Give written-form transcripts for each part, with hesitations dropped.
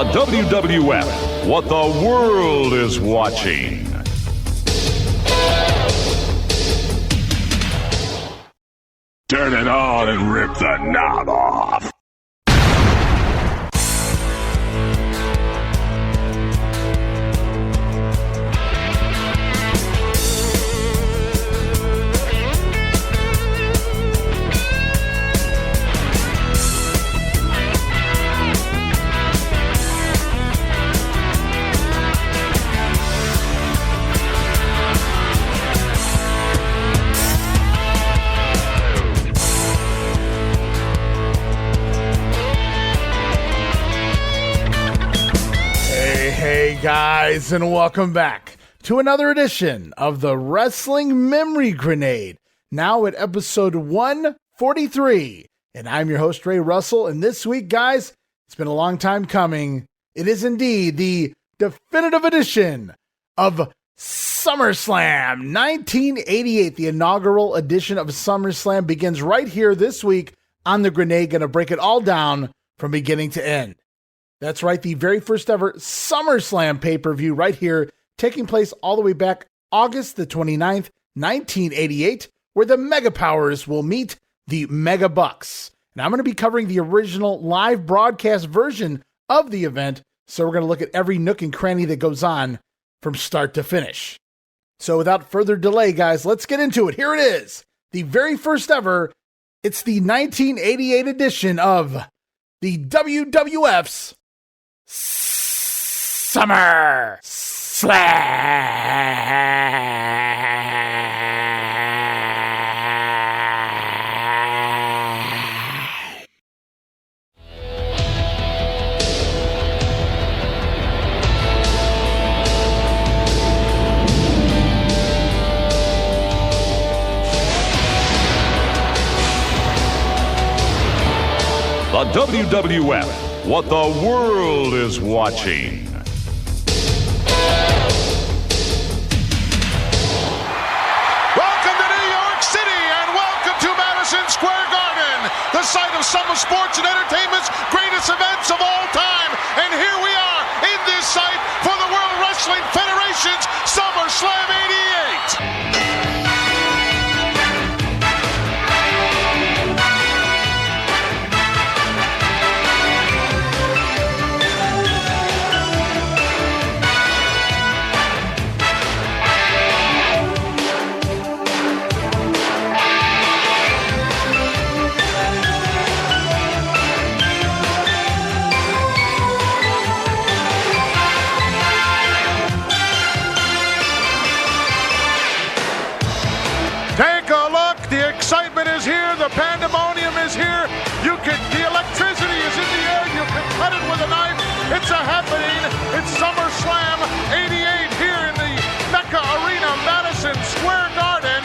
The WWF, what the world is watching. Turn it on and rip the knob off. Hey guys, and welcome back to another edition of the Wrestling Memory Grenade, now at episode 143. And I'm your host, Ray Russell, and this week, guys, it's been a long time coming. It is indeed the definitive edition of SummerSlam 1988. The inaugural edition of SummerSlam begins right here this week on the Grenade. Gonna break it all down from beginning to end. That's right, the very first ever SummerSlam pay-per-view right here, taking place all the way back August the 29th, 1988, where the Mega Powers will meet the Mega Bucks. And I'm going to be covering the original live broadcast version of the event, so we're going to look at every nook and cranny that goes on from start to finish. So without further delay, guys, let's get into it. Here it is, the very first ever. It's the 1988 edition of the WWF's SummerSlam. The WWF, what the world is watching. Welcome to New York City and welcome to Madison Square Garden, the site of some of sports and entertainment's greatest events of all time. And here we are in this site for the World Wrestling Federation's SummerSlam 88. Take a look, the excitement is here, the pandemonium is here, the electricity is in the air, you can cut it with a knife, it's a happening, it's SummerSlam 88 here in the Mecca Arena, Madison Square Garden,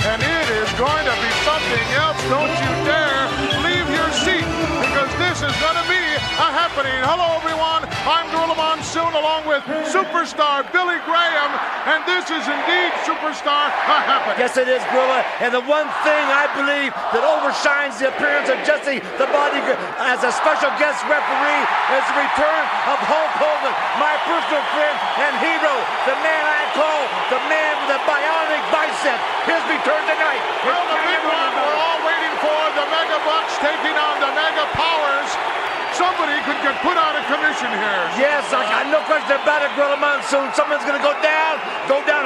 and it is going to be something else, don't you dare leave your seat, because this is going to be a happening. Hello everyone, I'm Gorilla Monsoon along with superstar Billy Graham, and this is indeed Superstar a happening. Yes, it is, Gorilla. And the one thing I believe that overshines the appearance of Jesse the Body as a special guest referee is the return of Hulk Hogan, my personal friend and hero, the man I call the man with the bionic bicep. His return tonight. Well, the big one we're all waiting for, the Mega Bucks taking on the Mega Powers. Somebody could get put out of commission here. Yes, I got no question about it, Gorilla Monsoon. Someone's going to go down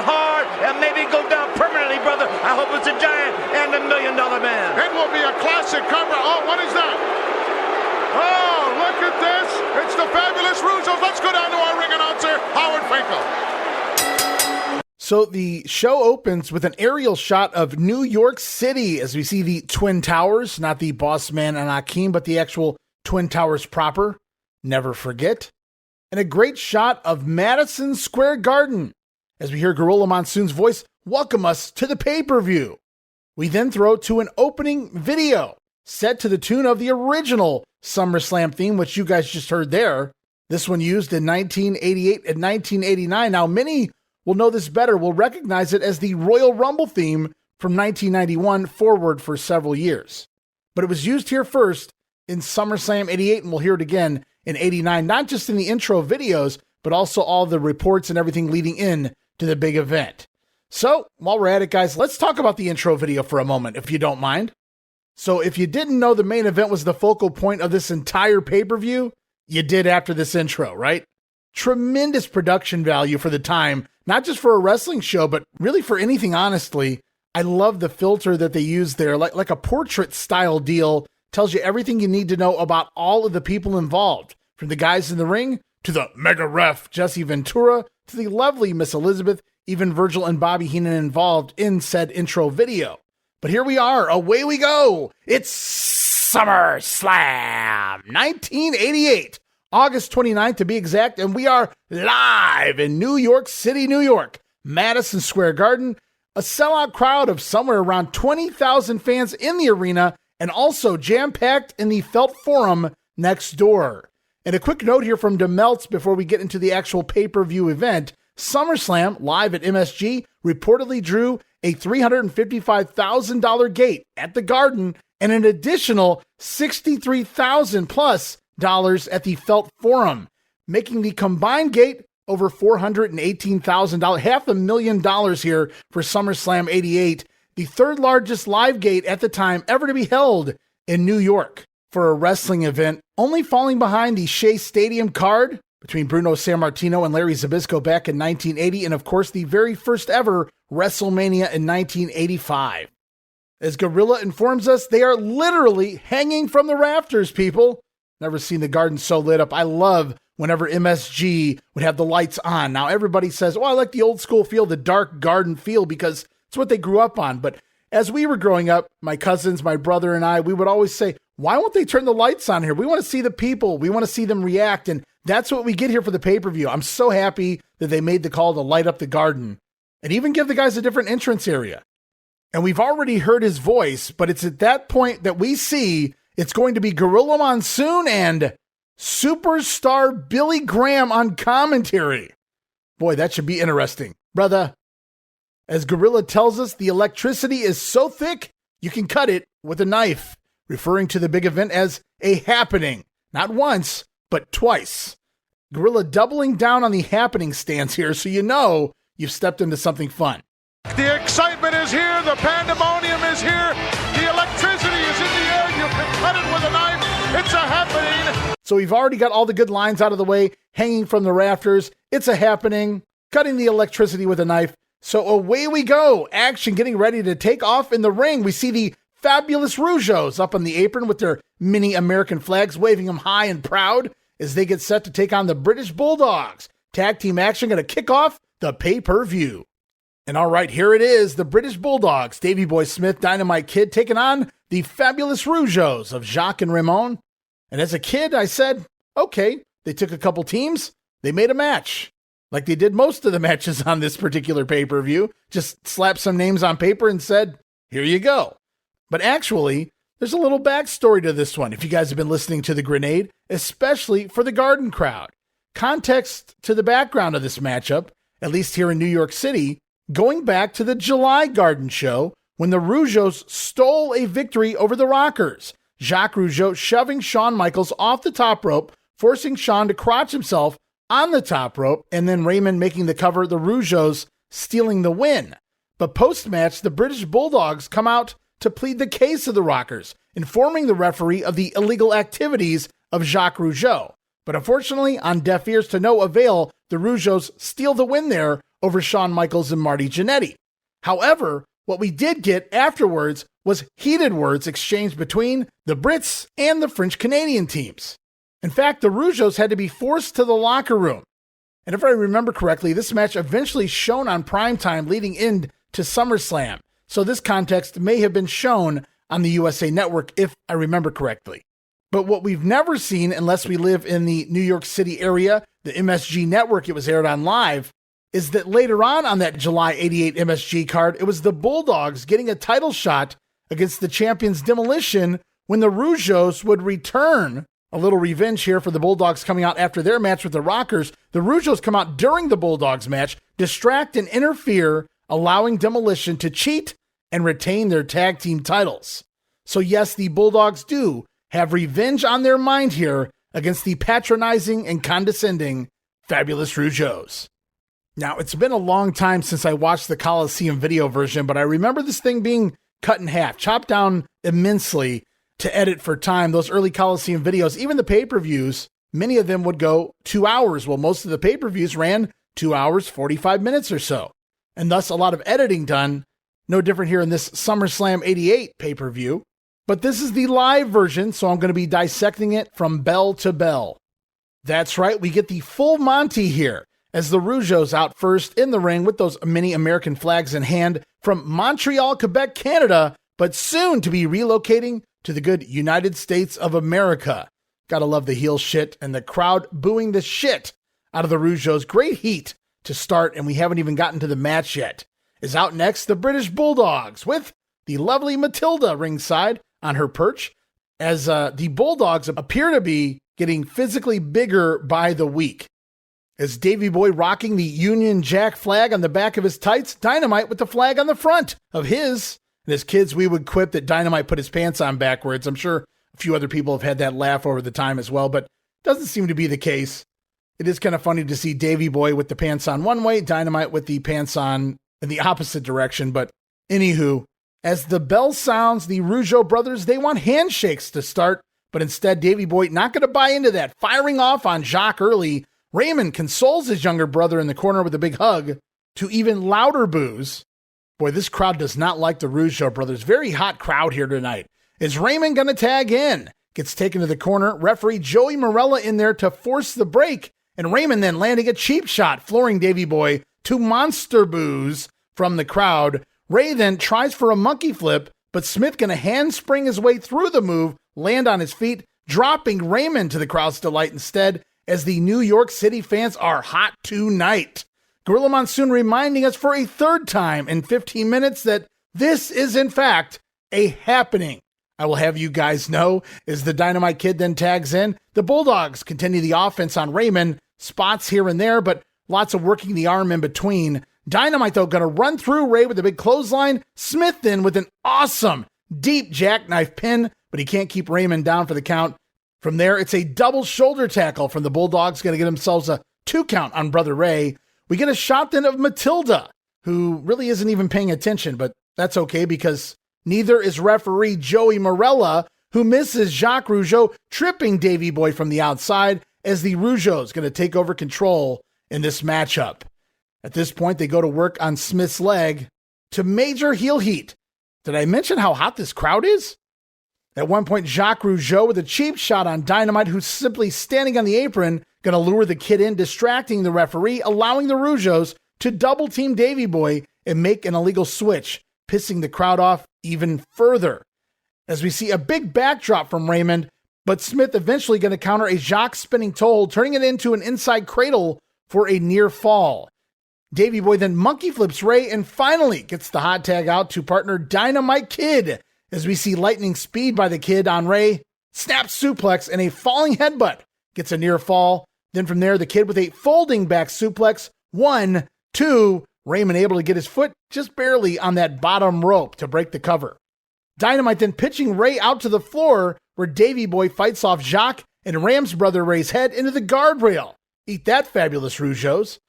hard, and maybe go down permanently, brother. I hope it's a giant and $1 Million Man. It will be a classic cover. Oh, what is that? Oh, look at this. It's the Fabulous Rougeaus. Let's go down to our ring announcer, Howard Finkel. So the show opens with an aerial shot of New York City as we see the Twin Towers, not the Boss Man and Akeem, but the actual Twin Towers proper. Never forget. And a great shot of Madison Square Garden as we hear Gorilla Monsoon's voice welcome us to the pay-per-view. We then throw to an opening video set to the tune of the original SummerSlam theme, which you guys just heard there. This one used in 1988 and 1989. Now, many will know this better, will recognize it as the Royal Rumble theme from 1991 forward for several years. But it was used here first in SummerSlam 88, and we'll hear it again in 89, not just in the intro videos, but also all the reports and everything leading in to the big event. So while we're at it, guys, let's talk about the intro video for a moment, if you don't mind. So if you didn't know the main event was the focal point of this entire pay-per-view, you did after this intro, right? Tremendous production value for the time, not just for a wrestling show, but really for anything, honestly. I love the filter that they use there, like a portrait style deal. Tells you everything you need to know about all of the people involved, from the guys in the ring to the mega ref Jesse Ventura to the lovely Miss Elizabeth, even Virgil and Bobby Heenan involved in said intro video. But here we are, away we go. It's SummerSlam 1988, August 29th to be exact, and we are live in New York City, New York, Madison Square Garden, a sellout crowd of somewhere around 20,000 fans in the arena, and also jam-packed in the Felt Forum next door. And a quick note here from DeMeltz before we get into the actual pay-per-view event. SummerSlam, live at MSG, reportedly drew a $355,000 gate at the Garden and an additional $63,000 plus at the Felt Forum, making the combined gate over $418,000, $500,000 here for SummerSlam 88, the third largest live gate at the time ever to be held in New York for a wrestling event, only falling behind the Shea Stadium card between Bruno Sammartino and Larry Zbyszko back in 1980, and of course the very first ever WrestleMania in 1985. As Gorilla informs us, they are literally hanging from the rafters, people. Never seen the Garden so lit up. I love whenever MSG would have the lights on. Now everybody says, oh, I like the old school feel, the dark Garden feel, because it's what they grew up on. But as we were growing up, my cousins, my brother and I, we would always say, why won't they turn the lights on here? We want to see the people. We want to see them react. And that's what we get here for the pay-per-view. I'm so happy that they made the call to light up the Garden and even give the guys a different entrance area. And we've already heard his voice, but it's at that point that we see it's going to be Gorilla Monsoon and Superstar Billy Graham on commentary. Boy, that should be interesting, brother. As Gorilla tells us, the electricity is so thick, you can cut it with a knife, referring to the big event as a happening, not once, but twice. Gorilla doubling down on the happening stance here, so you know you've stepped into something fun. The excitement is here. The pandemonium is here. The electricity is in the air. You can cut it with a knife. It's a happening. So we've already got all the good lines out of the way, hanging from the rafters. It's a happening, cutting the electricity with a knife. So away we go. Action getting ready to take off in the ring. We see the Fabulous Rougeaus up on the apron with their mini American flags, waving them high and proud as they get set to take on the British Bulldogs. Tag team action going to kick off the pay-per-view. And all right, here it is, the British Bulldogs, Davey Boy Smith, Dynamite Kid, taking on the Fabulous Rougeaus of Jacques and Ramon. And as a kid, I said, okay, they took a couple teams, they made a match. Like they did most of the matches on this particular pay-per-view, just slapped some names on paper and said, here you go. But actually, there's a little backstory to this one, if you guys have been listening to The Grenade, especially for the Garden crowd. Context to the background of this matchup, at least here in New York City, going back to the July Garden show when the Rougeaus stole a victory over the Rockers. Jacques Rougeau shoving Shawn Michaels off the top rope, forcing Shawn to crotch himself on the top rope, and then Raymond making the cover, the Rougeaus stealing the win. But post-match, the British Bulldogs come out to plead the case of the Rockers, informing the referee of the illegal activities of Jacques Rougeau. But unfortunately, on deaf ears to no avail, the Rougeaus steal the win there over Shawn Michaels and Marty Jannetty. However, what we did get afterwards was heated words exchanged between the Brits and the French-Canadian teams. In fact, the Rougeaus had to be forced to the locker room. And if I remember correctly, this match eventually shown on primetime leading into SummerSlam. So this context may have been shown on the USA Network, if I remember correctly. But what we've never seen, unless we live in the New York City area, the MSG Network it was aired on live, is that later on that July 88 MSG card, it was the Bulldogs getting a title shot against the champions Demolition when the Rougeaus would return. A little revenge here for the Bulldogs coming out after their match with the Rockers. The Rougeaus come out during the Bulldogs match, distract and interfere, allowing Demolition to cheat and retain their tag team titles. So yes, the Bulldogs do have revenge on their mind here against the patronizing and condescending Fabulous Rougeaus. Now, it's been a long time since I watched the Coliseum video version, but I remember this thing being cut in half, chopped down immensely to edit for time. Those early Coliseum videos, even the pay-per-views, many of them would go 2 hours. Well, most of the pay-per-views ran 2 hours, 45 minutes or so. And thus a lot of editing done. No different here in this SummerSlam 88 pay-per-view. But this is the live version, so I'm going to be dissecting it from bell to bell. That's right, we get the full Monty here, as the Rougeaus out first in the ring with those mini American flags in hand from Montreal, Quebec, Canada, but soon to be relocating to the good United States of America. Gotta love the heel shit and the crowd booing the shit out of the Rougeaus. Great heat to start, and we haven't even gotten to the match yet. Is out next the British Bulldogs with the lovely Matilda ringside on her perch, as the Bulldogs appear to be getting physically bigger by the week. As Davey Boy rocking the Union Jack flag on the back of his tights, Dynamite with the flag on the front of his. And as kids, we would quip that Dynamite put his pants on backwards. I'm sure a few other people have had that laugh over the time as well, but doesn't seem to be the case. It is kind of funny to see Davey Boy with the pants on one way, Dynamite with the pants on in the opposite direction. But anywho, as the bell sounds, the Rougeau brothers, they want handshakes to start, but instead Davey Boy not going to buy into that, firing off on Jacques early. Raymond consoles his younger brother in the corner with a big hug to even louder boos. Boy, this crowd does not like the Rougeau brothers. Very hot crowd here tonight. Is Raymond going to tag in? Gets taken to the corner. Referee Joey Marella in there to force the break. And Raymond then landing a cheap shot, flooring Davey Boy to monster boos from the crowd. Ray then tries for a monkey flip, but Smith going to handspring his way through the move, land on his feet, dropping Raymond to the crowd's delight instead, as the New York City fans are hot tonight. Gorilla Monsoon reminding us for a third time in 15 minutes that this is in fact a happening. I will have you guys know as the Dynamite Kid then tags in. The Bulldogs continue the offense on Raymond, spots here and there, but lots of working the arm in between. Dynamite, though, going to run through Ray with a big clothesline. Smith then with an awesome deep jackknife pin, but he can't keep Raymond down for the count. From there, it's a double shoulder tackle from the Bulldogs, going to get themselves a 2 count on Brother Ray. We get a shot then of Matilda, who really isn't even paying attention, but that's okay because neither is referee Joey Marella, who misses Jacques Rougeau, tripping Davey Boy from the outside as the Rougeau's going to take over control in this matchup. At this point, they go to work on Smith's leg to major heel heat. Did I mention how hot this crowd is? At one point, Jacques Rougeau with a cheap shot on Dynamite, who's simply standing on the apron, going to lure the kid in, distracting the referee, allowing the Rougeaus to double team Davey Boy and make an illegal switch, pissing the crowd off even further. As we see a big backdrop from Raymond, but Smith eventually going to counter a Jacques spinning toe hold, turning it into an inside cradle for a near fall. Davey Boy then monkey flips Ray and finally gets the hot tag out to partner Dynamite Kid, as we see lightning speed by the Kid on Ray, snap suplex and a falling headbutt, gets a near fall. Then from there, the Kid with a folding back suplex, 1, 2, Raymond able to get his foot just barely on that bottom rope to break the cover. Dynamite then pitching Ray out to the floor, where Davey Boy fights off Jacques and rams Brother Ray's head into the guardrail. Eat that, Fabulous Rougeaus.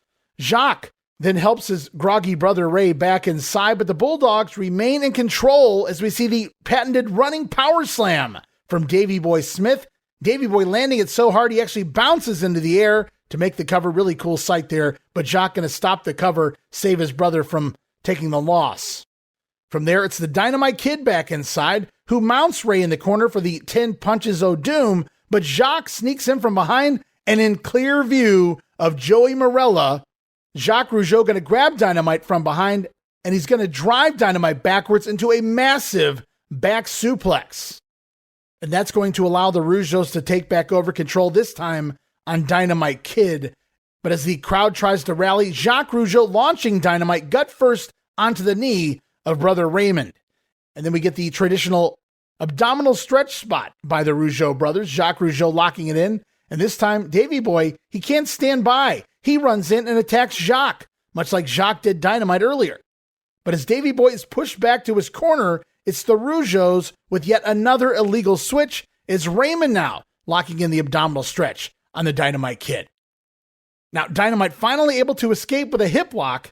Jacques then helps his groggy brother Ray back inside, but the Bulldogs remain in control as we see the patented running power slam from Davey Boy Smith. Davey Boy landing it so hard he actually bounces into the air to make the cover. Really cool sight there, but Jacques going to stop the cover, save his brother from taking the loss. From there, it's the Dynamite Kid back inside, who mounts Ray in the corner for the 10 punches o' doom, but Jacques sneaks in from behind and in clear view of Joey Marella, Jacques Rougeau going to grab Dynamite from behind, and he's going to drive Dynamite backwards into a massive back suplex. And that's going to allow the Rougeaus to take back over control, this time on Dynamite Kid. But as the crowd tries to rally, Jacques Rougeau launching Dynamite gut first onto the knee of Brother Raymond. And then we get the traditional abdominal stretch spot by the Rougeau brothers, Jacques Rougeau locking it in. And this time, Davey Boy, he can't stand by. He runs in and attacks Jacques, much like Jacques did Dynamite earlier. But as Davey Boy is pushed back to his corner, it's the Rougeaus with yet another illegal switch. It's Raymond now locking in the abdominal stretch on the Dynamite Kid. Now, Dynamite finally able to escape with a hip lock,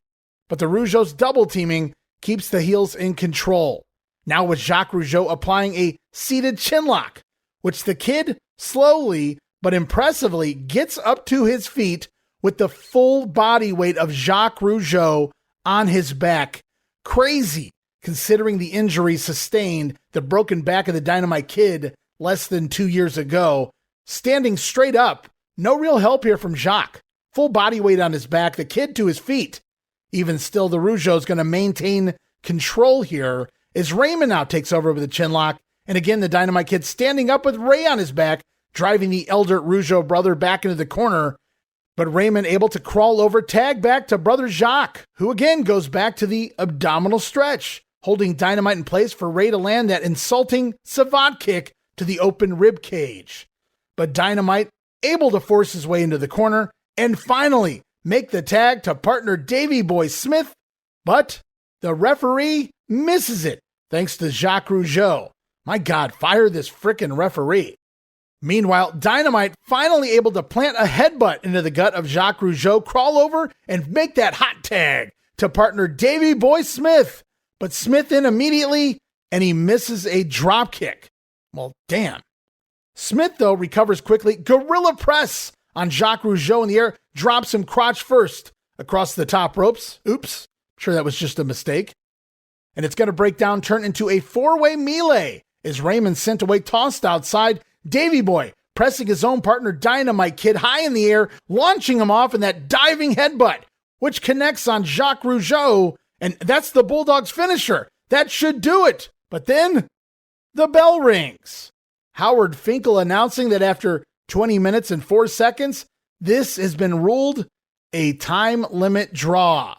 but the Rougeaus double teaming keeps the heels in control. Now with Jacques Rougeau applying a seated chin lock, which the Kid slowly but impressively gets up to his feet with the full body weight of Jacques Rougeau on his back. Crazy, considering the injury sustained, the broken back of the Dynamite Kid less than 2 years ago. Standing straight up, no real help here from Jacques. Full body weight on his back, the Kid to his feet. Even still, the Rougeau's going to maintain control here as Raymond now takes over with a chin lock. And again, the Dynamite Kid standing up with Ray on his back, driving the elder Rougeau brother back into the corner. But Raymond able to crawl over, tag back to brother Jacques, who again goes back to the abdominal stretch, holding Dynamite in place for Ray to land that insulting savate kick to the open rib cage. But Dynamite able to force his way into the corner and finally make the tag to partner Davey Boy Smith, but the referee misses it thanks to Jacques Rougeau. My God, fire this frickin' referee. Meanwhile, Dynamite finally able to plant a headbutt into the gut of Jacques Rougeau, crawl over and make that hot tag to partner Davey Boy Smith. But Smith in immediately, and he misses a drop kick. Well, damn. Smith, though, recovers quickly. Gorilla press on Jacques Rougeau in the air, drops him crotch first across the top ropes. Oops, sure that was just a mistake. And it's going to break down, turn into a four-way melee as Raymond sent away, tossed outside. Davey Boy pressing his own partner Dynamite Kid high in the air, launching him off in that diving headbutt, which connects on Jacques Rougeau, and that's the Bulldogs finisher. That should do it. But then the bell rings. Howard Finkel announcing that after 20 minutes and 4 seconds, this has been ruled a time limit draw.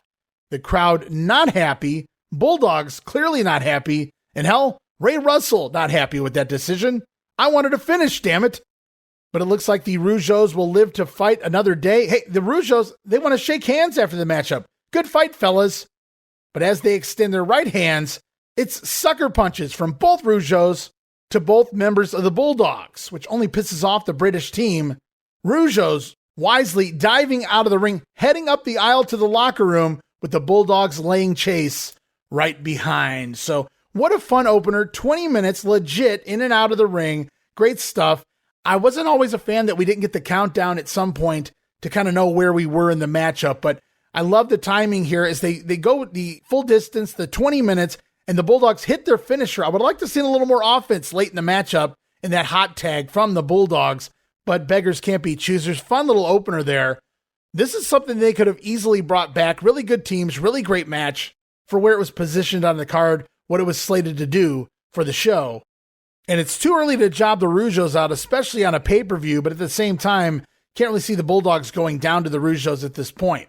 The crowd not happy, Bulldogs clearly not happy, and hell, Ray Russell not happy with that decision. I wanted to finish, damn it. But it looks like the Rougeaus will live to fight another day. Hey, the Rougeaus, they want to shake hands after the matchup. Good fight, fellas. But as they extend their right hands, it's sucker punches from both Rougeaus to both members of the Bulldogs, which only pisses off the British team. Rougeaus wisely diving out of the ring, heading up the aisle to the locker room with the Bulldogs laying chase right behind. So what a fun opener. 20 minutes, legit, in and out of the ring. Great stuff. I wasn't always a fan that we didn't get the countdown at some point to kind of know where we were in the matchup, but I love the timing here as they go the full distance, the 20 minutes, and the Bulldogs hit their finisher. I would like to see a little more offense late in the matchup in that hot tag from the Bulldogs, but beggars can't be choosers. Fun little opener there. This is something they could have easily brought back. Really good teams, really great match for where it was positioned on the card, what it was slated to do for the show. And it's too early to job the Rougeaus out, especially on a pay-per-view, but at the same time, can't really see the Bulldogs going down to the Rougeaus at this point.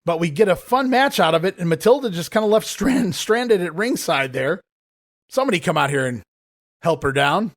But we get a fun match out of it, and Matilda just kind of left stranded at ringside there. Somebody come out here and help her down.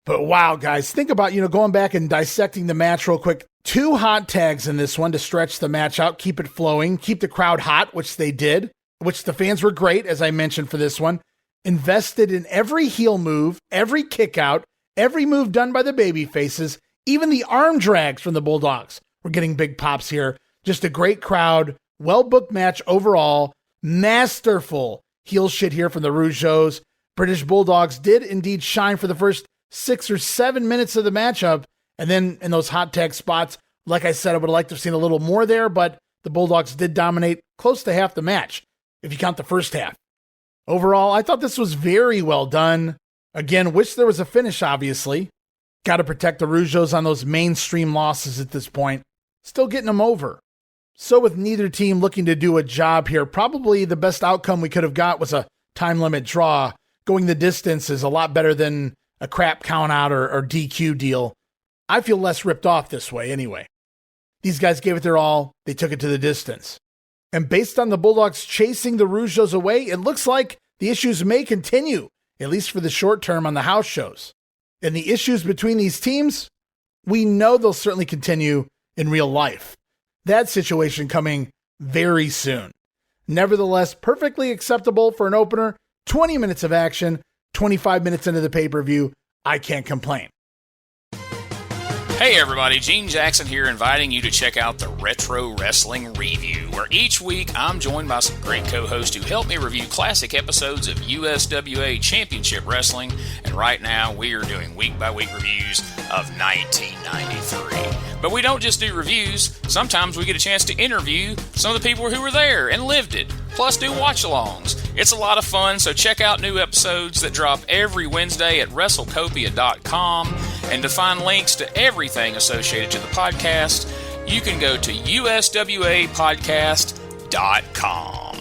But wow, guys, think about, going back and dissecting the match real quick. 2 hot tags in this one to stretch the match out, keep it flowing, keep the crowd hot, which they did, which the fans were great, as I mentioned for this one. Invested in every heel move, every kick out, every move done by the baby faces, even the arm drags from the Bulldogs. We're getting big pops here. Just a great crowd, well-booked match overall, masterful heel shit here from the Rougeaus. British Bulldogs did indeed shine for the first 6 or 7 minutes of the matchup, and then in those hot tag spots, like I said, I would have liked to have seen a little more there, but the Bulldogs did dominate close to half the match, if you count the first half. Overall, I thought this was very well done. Again, wish there was a finish, obviously. Got to protect the Rougeaus on those mainstream losses at this point. Still getting them over. So with neither team looking to do a job here, probably the best outcome we could have got was a time limit draw. Going the distance is a lot better than a crap count out or DQ deal. I feel less ripped off this way anyway. These guys gave it their all. They took it to the distance. And based on the Bulldogs chasing the Rougeaus away, it looks like the issues may continue, at least for the short term on the house shows. And the issues between these teams, we know they'll certainly continue in real life. That situation coming very soon. Nevertheless, perfectly acceptable for an opener. 20 minutes of action, 25 minutes into the pay-per-view. I can't complain. Hey everybody, Gene Jackson here, inviting you to check out the Retro Wrestling Review, where each week I'm joined by some great co-hosts who help me review classic episodes of USWA Championship Wrestling, and right now we are doing week-by-week reviews of 1993. But we don't just do reviews, sometimes we get a chance to interview some of the people who were there and lived it, plus do watch-alongs. It's a lot of fun, so check out new episodes that drop every Wednesday at WrestleCopia.com, and to find links to everything associated to the podcast, you can go to USWApodcast.com.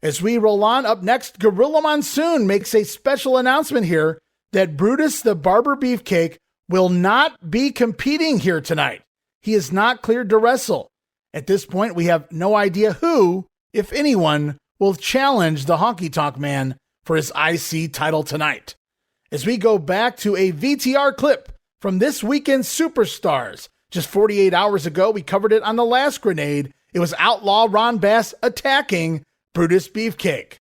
As we roll on, up next, Gorilla Monsoon makes a special announcement here that Brutus the Barber Beefcake will not be competing here tonight. He is not cleared to wrestle. At this point, we have no idea who, if anyone, will challenge the Honky Tonk Man for his IC title tonight. As we go back to a VTR clip from this weekend's Superstars. Just 48 hours ago, we covered it on the last Grenade. It was Outlaw Ron Bass attacking Brutus Beefcake.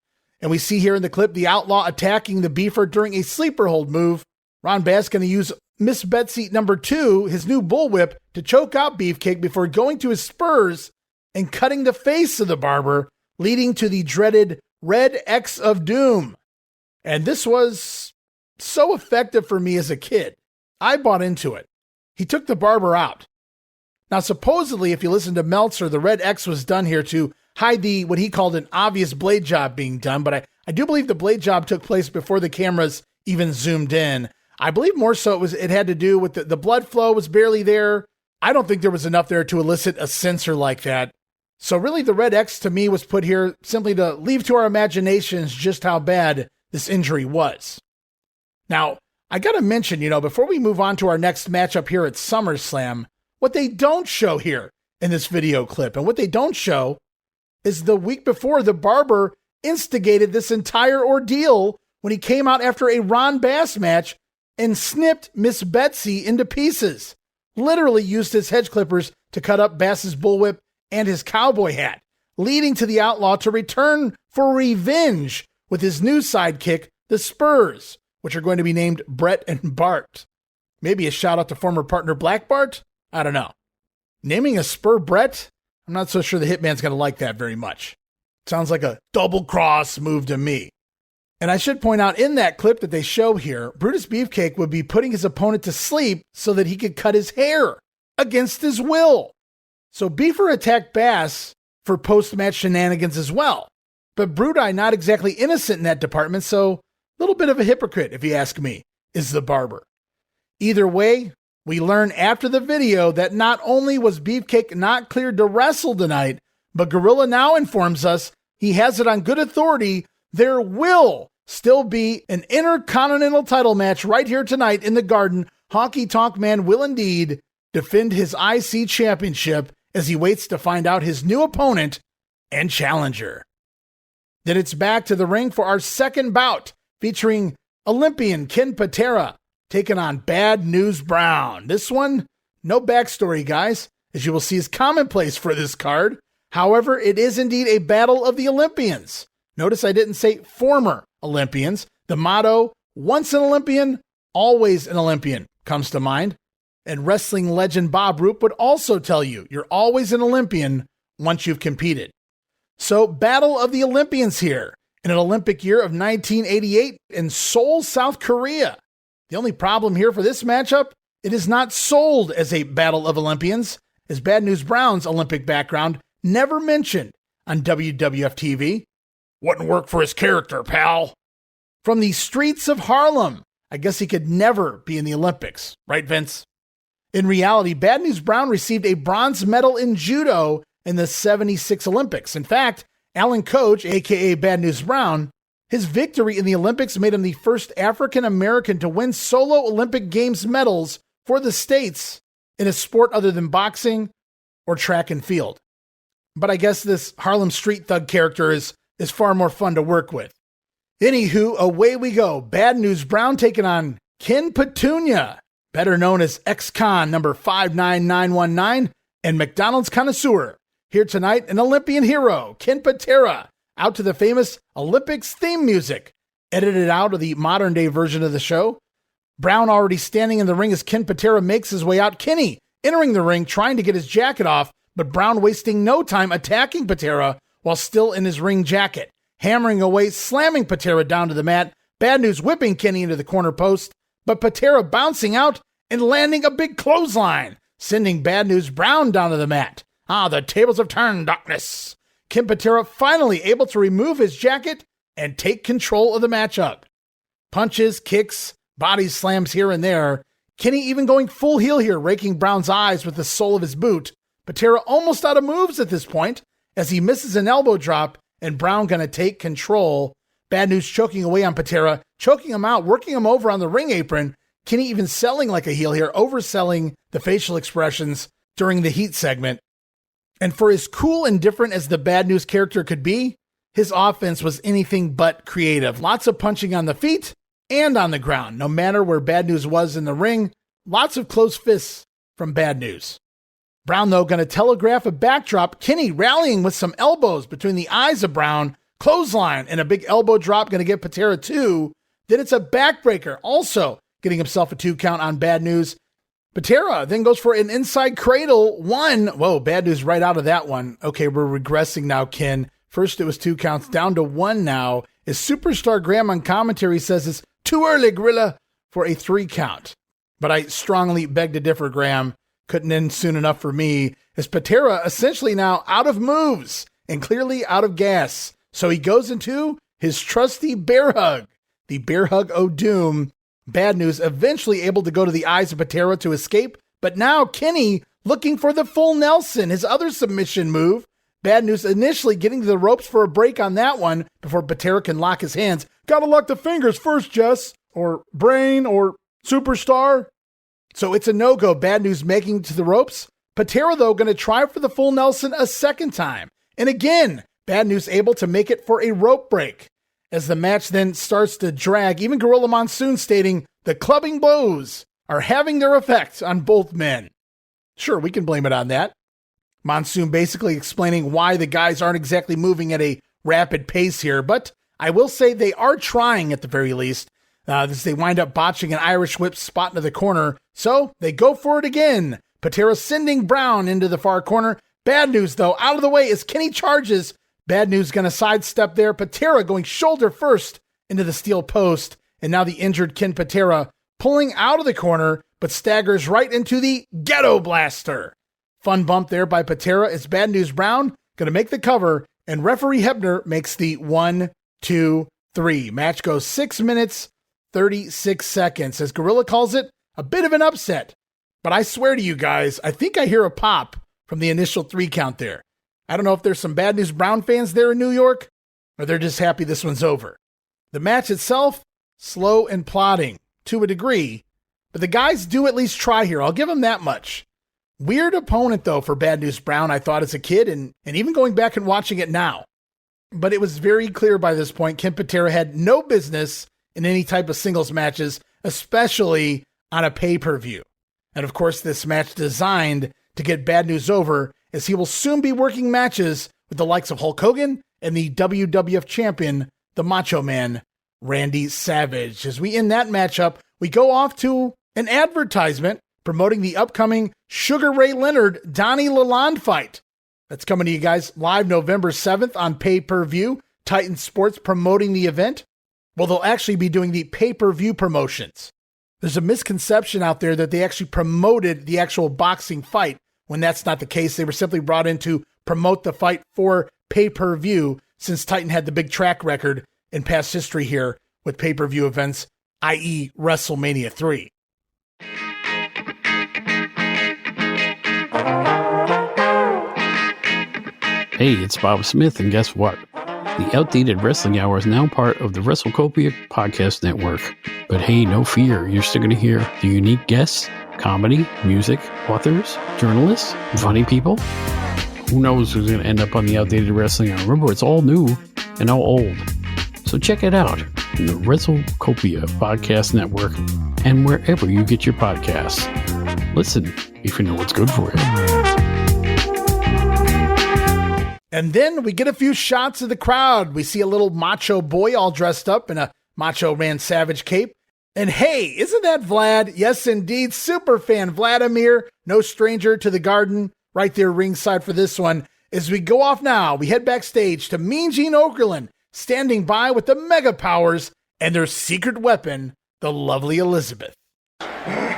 And we see here in the clip the Outlaw attacking the Beefer during a sleeper hold move. Ron Bass going to use Miss Betsy number 2, his new bullwhip, to choke out Beefcake before going to his spurs and cutting the face of the Barber, leading to the dreaded Red X of Doom. And this was so effective for me as a kid. I bought into it. He took the Barber out. Now, supposedly, if you listen to Meltzer, the Red X was done here to hide the, what he called an obvious blade job being done, but I do believe the blade job took place before the cameras even zoomed in. I believe more so it had to do with the blood flow was barely there. I don't think there was enough there to elicit a censor like that. So really the Red X to me was put here simply to leave to our imaginations just how bad this injury was. Now, I got to mention, before we move on to our next matchup here at SummerSlam, what they don't show here in this video clip, and what they don't show is the week before the Barber instigated this entire ordeal when he came out after a Ron Bass match and snipped Miss Betsy into pieces. Literally used his hedge clippers to cut up Bass's bullwhip and his cowboy hat, leading to the Outlaw to return for revenge with his new sidekick, the Spurs, which are going to be named Brett and Bart. Maybe a shout out to former partner Black Bart? I don't know. Naming a Spur Brett? I'm not so sure the Hitman's going to like that very much. Sounds like a double cross move to me. And I should point out in that clip that they show here, Brutus Beefcake would be putting his opponent to sleep so that he could cut his hair against his will. So Beefer attacked Bass for post-match shenanigans as well. But Bruti not exactly innocent in that department, so a little bit of a hypocrite, if you ask me, is the Barber. Either way, we learn after the video that not only was Beefcake not cleared to wrestle tonight, but Gorilla now informs us he has it on good authority there will still be an Intercontinental title match right here tonight in the Garden. Honky Tonk Man will indeed defend his IC championship as he waits to find out his new opponent and challenger. Then it's back to the ring for our second bout, featuring Olympian Ken Patera taking on Bad News Brown. This one, no backstory, guys, as you will see is commonplace for this card. However, it is indeed a battle of the Olympians. Notice I didn't say former Olympians. The motto, once an Olympian, always an Olympian, comes to mind. And wrestling legend Bob Roop would also tell you, you're always an Olympian once you've competed. So, Battle of the Olympians here, in an Olympic year of 1988 in Seoul, South Korea. The only problem here for this matchup, it is not sold as a Battle of Olympians, as Bad News Brown's Olympic background never mentioned on WWF TV. Wouldn't work for his character, pal. From the streets of Harlem, I guess he could never be in the Olympics, right, Vince? In reality, Bad News Brown received a bronze medal in judo in the 76 Olympics. In fact, Alan Coach, aka Bad News Brown, his victory in the Olympics made him the first African-American to win solo Olympic Games medals for the States in a sport other than boxing or track and field. But I guess this Harlem street thug character is far more fun to work with. Anywho, away we go. Bad News Brown taking on Ken Petunia, better known as Ex-Con number 59919, and McDonald's Connoisseur. Here tonight, an Olympian hero, Ken Patera, out to the famous Olympics theme music, edited out of the modern-day version of the show. Brown already standing in the ring as Ken Patera makes his way out. Kenny entering the ring, trying to get his jacket off, but Brown wasting no time attacking Patera while still in his ring jacket, hammering away, slamming Patera down to the mat. Bad News whipping Kenny into the corner post, but Patera bouncing out and landing a big clothesline, sending Bad News Brown down to the mat. The tables have turned, darkness. Ken Patera finally able to remove his jacket and take control of the matchup. Punches, kicks, body slams here and there. Kenny even going full heel here, raking Brown's eyes with the sole of his boot. Patera almost out of moves at this point as he misses an elbow drop, and Brown gonna take control. Bad News choking away on Patera, choking him out, working him over on the ring apron. Kenny even selling like a heel here, overselling the facial expressions during the heat segment. And for as cool and different as the Bad News character could be, his offense was anything but creative. Lots of punching on the feet and on the ground. No matter where Bad News was in the ring, lots of close fists from Bad News. Brown, though, going to telegraph a backdrop. Kenny rallying with some elbows between the eyes of Brown. Clothesline and a big elbow drop going to get Patera 2. Then it's a backbreaker, also getting himself a 2 count on Bad News. Patera then goes for an inside cradle. 1. Whoa, Bad News right out of that one. Okay, we're regressing now, Ken. First it was 2 counts, down to 1 now. As Superstar Graham on commentary says it's too early, Gorilla, for a 3 count. But I strongly beg to differ, Graham. Couldn't end soon enough for me, as Patera essentially now out of moves and clearly out of gas. So he goes into his trusty bear hug, the bear hug O'Doom. Bad News eventually able to go to the eyes of Patera to escape, but now Kenny looking for the full Nelson, his other submission move. Bad News initially getting to the ropes for a break on that one before Patera can lock his hands. Gotta lock the fingers first, Jess, or Brain, or Superstar. So it's a no-go. Bad News making to the ropes. Patera, though, going to try for the full Nelson a second time. And again, Bad News able to make it for a rope break. As the match then starts to drag, even Gorilla Monsoon stating the clubbing blows are having their effect on both men. Sure, we can blame it on that. Monsoon basically explaining why the guys aren't exactly moving at a rapid pace here, but I will say they are trying at the very least. As they wind up botching an Irish whip spot into the corner, so they go for it again. Patera sending Brown into the far corner. Bad News, though, out of the way as Kenny charges. Bad News going to sidestep there. Patera going shoulder first into the steel post. And now the injured Ken Patera pulling out of the corner, but staggers right into the Ghetto Blaster. Fun bump there by Patera as Bad News Brown going to make the cover, and referee Hebner makes the 1, 2, 3. Match goes 6 minutes, 36 seconds. As Gorilla calls it, a bit of an upset. But I swear to you guys, I think I hear a pop from the initial 3 count there. I don't know if there's some Bad News Brown fans there in New York, or they're just happy this one's over. The match itself, slow and plodding to a degree, but the guys do at least try here. I'll give them that much. Weird opponent, though, for Bad News Brown, I thought as a kid, and even going back and watching it now. But it was very clear by this point, Ken Patera had no business in any type of singles matches, especially on a pay-per-view. And of course, this match designed to get Bad News over, as he will soon be working matches with the likes of Hulk Hogan and the WWF champion, the Macho Man, Randy Savage. As we end that matchup, we go off to an advertisement promoting the upcoming Sugar Ray Leonard, Donnie Lalonde fight. That's coming to you guys live November 7th on pay-per-view. Titan Sports promoting the event. Well, they'll actually be doing the pay-per-view promotions. There's a misconception out there that they actually promoted the actual boxing fight, when that's not the case. They were simply brought in to promote the fight for pay-per-view, since Titan had the big track record in past history here with pay-per-view events, i.e. WrestleMania 3. Hey, it's Bob Smith, and guess what? The Outdated Wrestling Hour is now part of the WrestleCopia Podcast Network. But hey, no fear, you're still going to hear the unique guests, comedy, music, authors, journalists, funny people. Who knows who's going to end up on the Outdated Wrestling Hour? Remember, it's all new and all old. So check it out in the WrestleCopia Podcast Network and wherever you get your podcasts. Listen if you know what's good for you. And then we get a few shots of the crowd. We see a little Macho Boy all dressed up in a Macho Man Savage cape. And hey, isn't that Vlad? Yes, indeed, super fan Vladimir, no stranger to the garden, right there ringside for this one. As we go off now, we head backstage to Mean Gene Okerlund, standing by with the Mega Powers and their secret weapon, the lovely Elizabeth.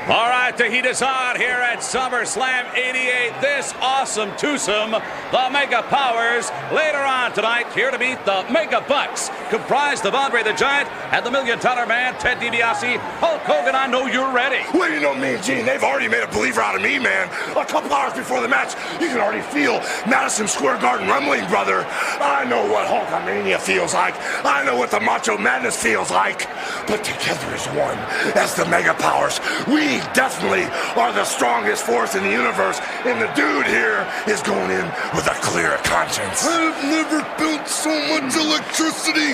All right, the heat is on here at SummerSlam 88. This awesome twosome, the Mega Powers, later on tonight here to meet the Mega Bucks, comprised of Andre the Giant and the $1 Million Man, Ted DiBiase. Hulk Hogan, I know you're ready. Well, you know me and Gene, they've already made a believer out of me, man. A couple hours before the match, you can already feel Madison Square Garden rumbling, brother. I know what Hulkamania feels like. I know what the Macho Madness feels like. But together as one, as the Mega Powers, we definitely are the strongest force in the universe, and the dude here is going in with a clear conscience. I've never felt so much electricity.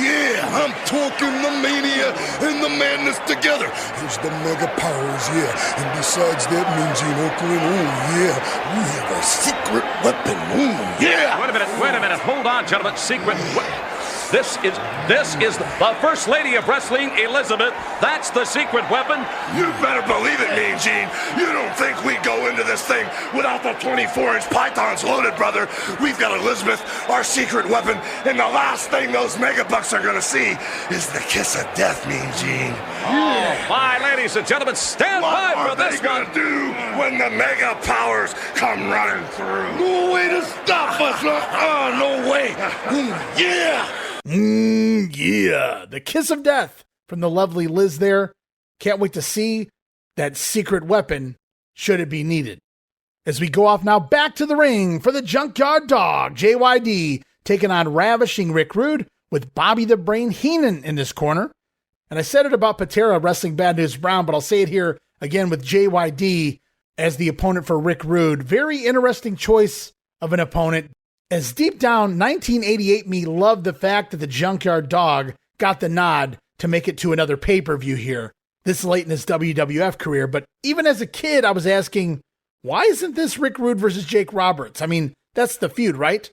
Yeah, I'm talking the mania and the madness together. Here's the Mega Powers, yeah. And besides that, Mean Gene Okerlund, yeah, we have a secret weapon. Yeah. Wait a minute. Hold on, gentlemen. Secret weapon. This is the First Lady of Wrestling, Elizabeth. That's the secret weapon. You better believe it, Mean Gene. You don't think we go into this thing without the 24-inch pythons loaded, brother. We've got Elizabeth, our secret weapon, and the last thing those megabucks are gonna see is the kiss of death, Mean Gene. Oh, my ladies and gentlemen, stand by for this one. What are they gonna do when the Mega Powers come running through? No way to stop us, huh? No way. Yeah. Yeah, the kiss of death from the lovely Liz there. Can't wait to see that secret weapon, should it be needed. As we go off now back to the ring for the Junkyard Dog, JYD, taking on Ravishing Rick Rude with Bobby the Brain Heenan in this corner. And I said it about Patera wrestling Bad News Brown, but I'll say it here again with JYD as the opponent for Rick Rude. Very interesting choice of an opponent. As deep down, 1988 me loved the fact that the Junkyard Dog got the nod to make it to another pay-per-view here, this late in his WWF career. But even as a kid, I was asking, why isn't this Rick Rude versus Jake Roberts? I mean, that's the feud, right?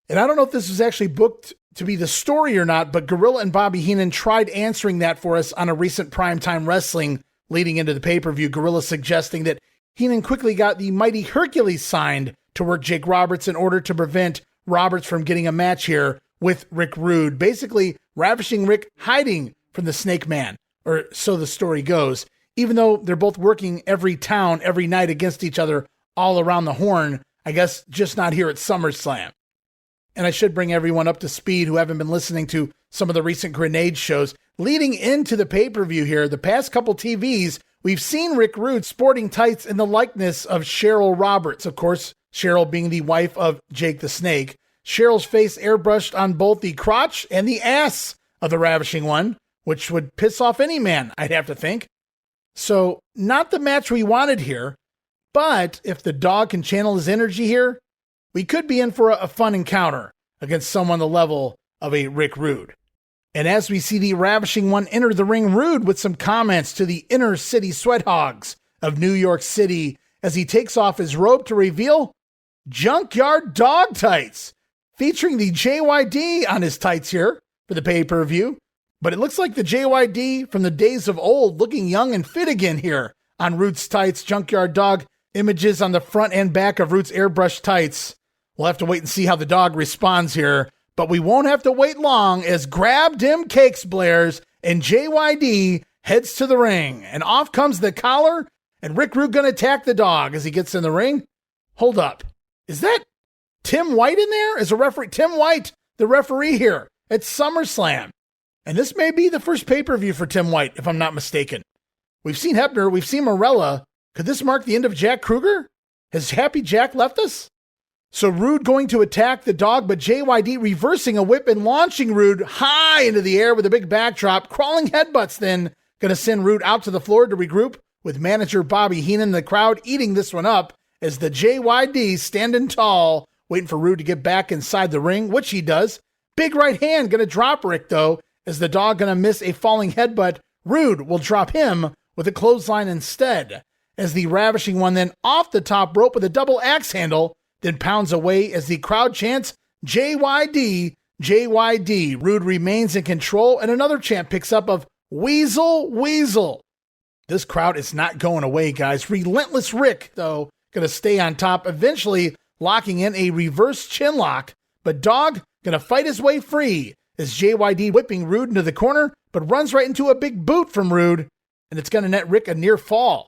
And I don't know if this was actually booked to be the story or not, but Gorilla and Bobby Heenan tried answering that for us on a recent Primetime Wrestling leading into the pay-per-view. Gorilla suggesting that Heenan quickly got the Mighty Hercules signed to work Jake Roberts in order to prevent Roberts from getting a match here with Rick Rude. Basically, Ravishing Rick hiding from the Snake Man, or so the story goes, even though they're both working every town, every night against each other all around the horn, I guess just not here at SummerSlam. And I should bring everyone up to speed who haven't been listening to some of the recent Grenade shows. Leading into the pay-per-view here, the past couple TVs, we've seen Rick Rude sporting tights in the likeness of Cheryl Roberts, of course, Cheryl being the wife of Jake the Snake. Cheryl's face airbrushed on both the crotch and the ass of the Ravishing One, which would piss off any man, I'd have to think. So, not the match we wanted here, but if the dog can channel his energy here, we could be in for a fun encounter against someone the level of a Rick Rude. And as we see the Ravishing One enter the ring, Rude with some comments to the inner city sweat hogs of New York City as he takes off his robe to reveal Junkyard Dog tights, featuring the JYD on his tights here for the pay-per-view. But it looks like the JYD from the days of old, looking young and fit again here on Rude's tights. Junkyard Dog images on the front and back of Rude's airbrushed tights. We'll have to wait and see how the dog responds here, but we won't have to wait long as Grab Dim Cakes blares and JYD heads to the ring. And off comes the collar, and Rick Rude gonna attack the dog as he gets in the ring. Hold up. Is that Tim White in there as a referee? Tim White, the referee here at SummerSlam. And this may be the first pay-per-view for Tim White, if I'm not mistaken. We've seen Hebner, we've seen Morella. Could this mark the end of Jack Kruger? Has Happy Jack left us? So Rude going to attack the dog, but JYD reversing a whip and launching Rude high into the air with a big backdrop. Crawling headbutts then going to send Rude out to the floor to regroup with manager Bobby Heenan in the crowd eating this one up as the JYD standing tall, waiting for Rude to get back inside the ring, which he does. Big right hand going to drop Rick, though, as the dog going to miss a falling headbutt. Rude will drop him with a clothesline instead, as the Ravishing One then off the top rope with a double axe handle, then pounds away as the crowd chants, JYD, JYD. Rude remains in control, and another chant picks up of Weasel, weasel. This crowd is not going away, guys. Relentless Rick, though, going to stay on top, eventually locking in a reverse chin lock. But Dog going to fight his way free as JYD whipping Rude into the corner, but runs right into a big boot from Rude, and it's going to net Rick a near fall.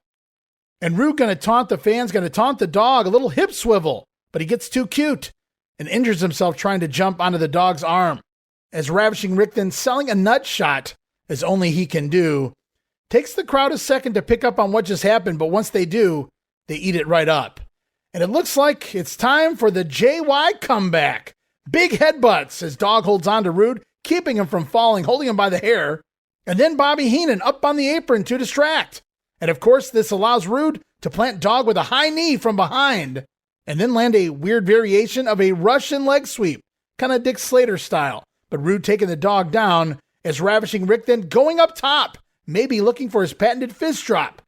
And Rude going to taunt the fans, going to taunt the Dog, a little hip swivel, but he gets too cute and injures himself trying to jump onto the Dog's arm. As Ravishing Rick then selling a nut shot, as only he can do, takes the crowd a second to pick up on what just happened, but once they do, they eat it right up. And it looks like it's time for the JY comeback. Big headbutts as Dog holds on to Rude, keeping him from falling, holding him by the hair. And then Bobby Heenan up on the apron to distract. And of course, this allows Rude to plant Dog with a high knee from behind, and then land a weird variation of a Russian leg sweep, kind of Dick Slater style. But Rude taking the Dog down as Ravishing Rick then going up top, maybe looking for his patented fist drop.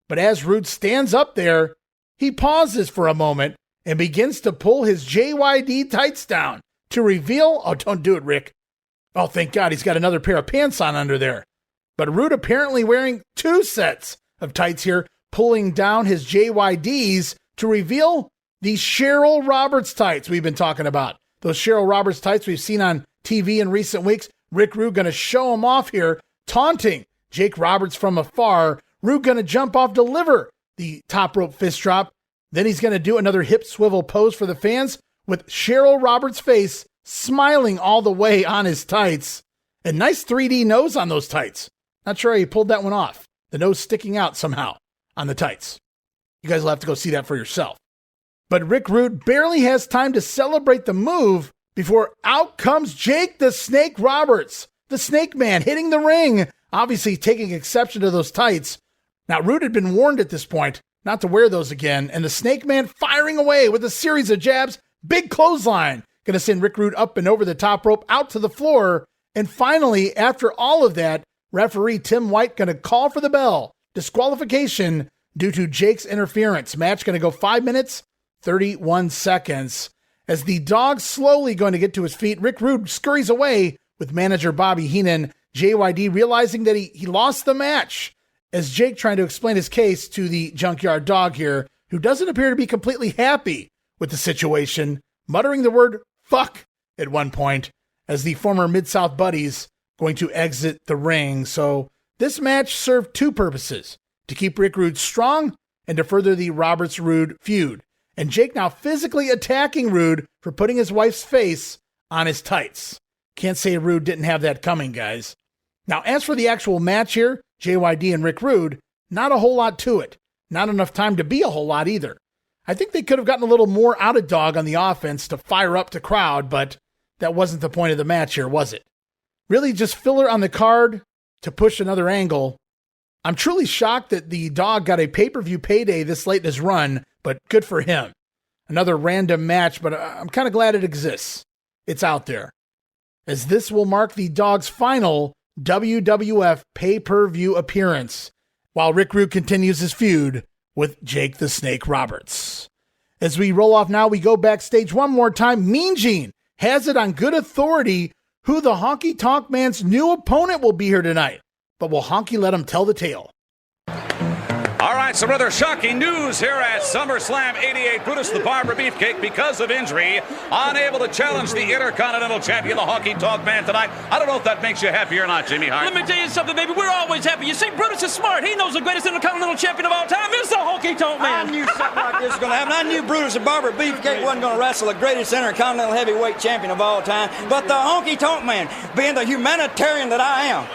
But as Rude stands up there, he pauses for a moment and begins to pull his JYD tights down to reveal, oh, don't do it, Rick. Oh, thank God he's got another pair of pants on under there. But Rude apparently wearing 2 sets of tights here, pulling down his JYDs to reveal these Cheryl Roberts tights we've been talking about. Those Cheryl Roberts tights we've seen on TV in recent weeks. Rick Rude going to show them off here, taunting Jake Roberts from afar. Rude going to jump off, deliver the top rope fist drop. Then he's going to do another hip swivel pose for the fans with Cheryl Roberts' face smiling all the way on his tights. A nice 3D nose on those tights. Not sure how he pulled that one off. The nose sticking out somehow on the tights. You guys will have to go see that for yourself. But Rick Rude barely has time to celebrate the move before out comes Jake the Snake Roberts, the Snake Man, hitting the ring, obviously taking exception to those tights. Now, Rude had been warned at this point not to wear those again, and the Snake Man firing away with a series of jabs, big clothesline, going to send Rick Rude up and over the top rope, out to the floor, and finally, after all of that, referee Tim White going to call for the bell, disqualification due to Jake's interference. Match going to go 5 minutes, 31 seconds. As the Dog slowly going to get to his feet, Rick Rude scurries away with manager Bobby Heenan. JYD realizing that he lost the match, as Jake trying to explain his case to the Junkyard Dog here, who doesn't appear to be completely happy with the situation, muttering the word fuck at one point as the former Mid-South buddies going to exit the ring. So this match served 2 purposes: to keep Rick Rude strong and to further the Roberts-Rude feud. And Jake now physically attacking Rude for putting his wife's face on his tights. Can't say Rude didn't have that coming, guys. Now, as for the actual match here, JYD and Rick Rude, not a whole lot to it. Not enough time to be a whole lot either. I think they could have gotten a little more out of Dog on the offense to fire up the crowd, but that wasn't the point of the match here, was it? Really just filler on the card to push another angle. I'm truly shocked that the Dog got a pay-per-view payday this late in his run, but good for him. Another random match, but I'm kind of glad it exists. It's out there. As this will mark the Dog's final WWF pay-per-view appearance, while Rick Rude continues his feud with Jake the Snake Roberts. As we roll off now, we go backstage one more time. Mean Gene has it on good authority who the Honky Tonk Man's new opponent will be here tonight. But will Honky let him tell the tale? All right, some rather shocking news here at SummerSlam 88. Brutus the Barber Beefcake, because of injury, unable to challenge the Intercontinental Champion, the Honky Tonk Man, tonight. I don't know if that makes you happy or not, Jimmy Hart. Let me tell you something, baby. We're always happy. You see, Brutus is smart. He knows the greatest Intercontinental Champion of all time is the Honky Tonk Man. I knew something like this was going to happen. I knew Brutus the Barber Beefcake wasn't going to wrestle the greatest Intercontinental Heavyweight Champion of all time, but the Honky Tonk Man, being the humanitarian that I am,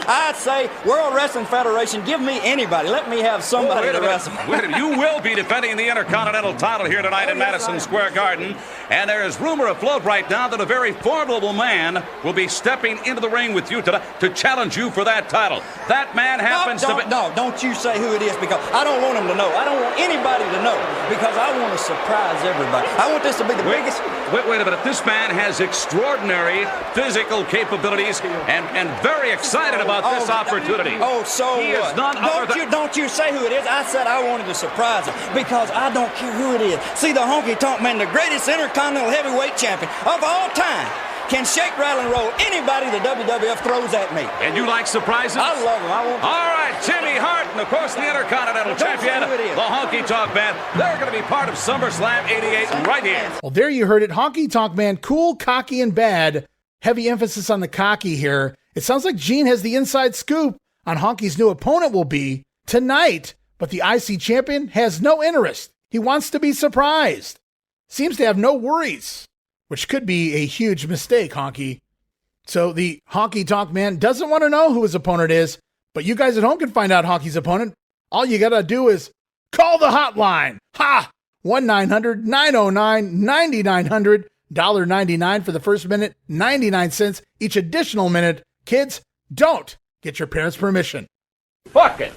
I'd say, World Wrestling Federation, give me anybody. Let me have somebody to wrestle. Wait a minute. You will be defending the Intercontinental title here tonight in Madison Square Garden. And there is rumor afloat right now that a very formidable man will be stepping into the ring with you tonight to challenge you for that title. That man happens to be... No, don't you say who it is, because I don't want him to know. I don't want anybody to know, because I want to surprise everybody. I want this to be the biggest... Wait a minute. This man has extraordinary physical capabilities and very excited about this opportunity. He is none other than... Don't you say who it is. I said I wanted to surprise him, because I don't care who it is. See, the Honky Tonk Man, the greatest Intercontinental Heavyweight Champion of all time, can shake, rattle, and roll anybody the WWF throws at me. And you like surprises? I love them. I won't. All right, Jimmy Hart, and of course the Intercontinental Champion, the Honky Tonk Man. They're going to be part of SummerSlam 88 right here. Well, there you heard it. Honky Tonk Man, cool, cocky, and bad. Heavy emphasis on the cocky here. It sounds like Gene has the inside scoop on Honky's new opponent will be tonight, but the IC champion has no interest. He wants to be surprised. Seems to have no worries, which could be a huge mistake, Honky. So the Honky Tonk Man doesn't want to know who his opponent is, but you guys at home can find out Honky's opponent. All you got to do is call the hotline. Ha! 1-900-909-9900. $1.99 for the first minute, 99 cents each additional minute. Kids, don't get your parents' permission. Fuck it.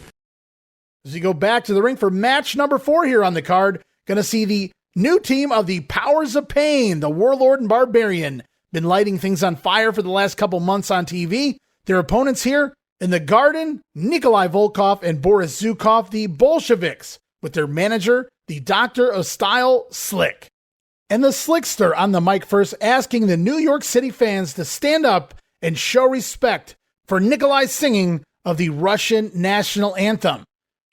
As you go back to the ring for match number 4 here on the card, going to see the new team of the Powers of Pain, the Warlord and Barbarian. Been lighting things on fire for the last couple months on TV. Their opponents here in the Garden, Nikolai Volkov and Boris Zukov, the Bolsheviks, with their manager, the Doctor of Style, Slick. And the Slickster on the mic first, asking the New York City fans to stand up and show respect for Nikolai's singing of the Russian national anthem,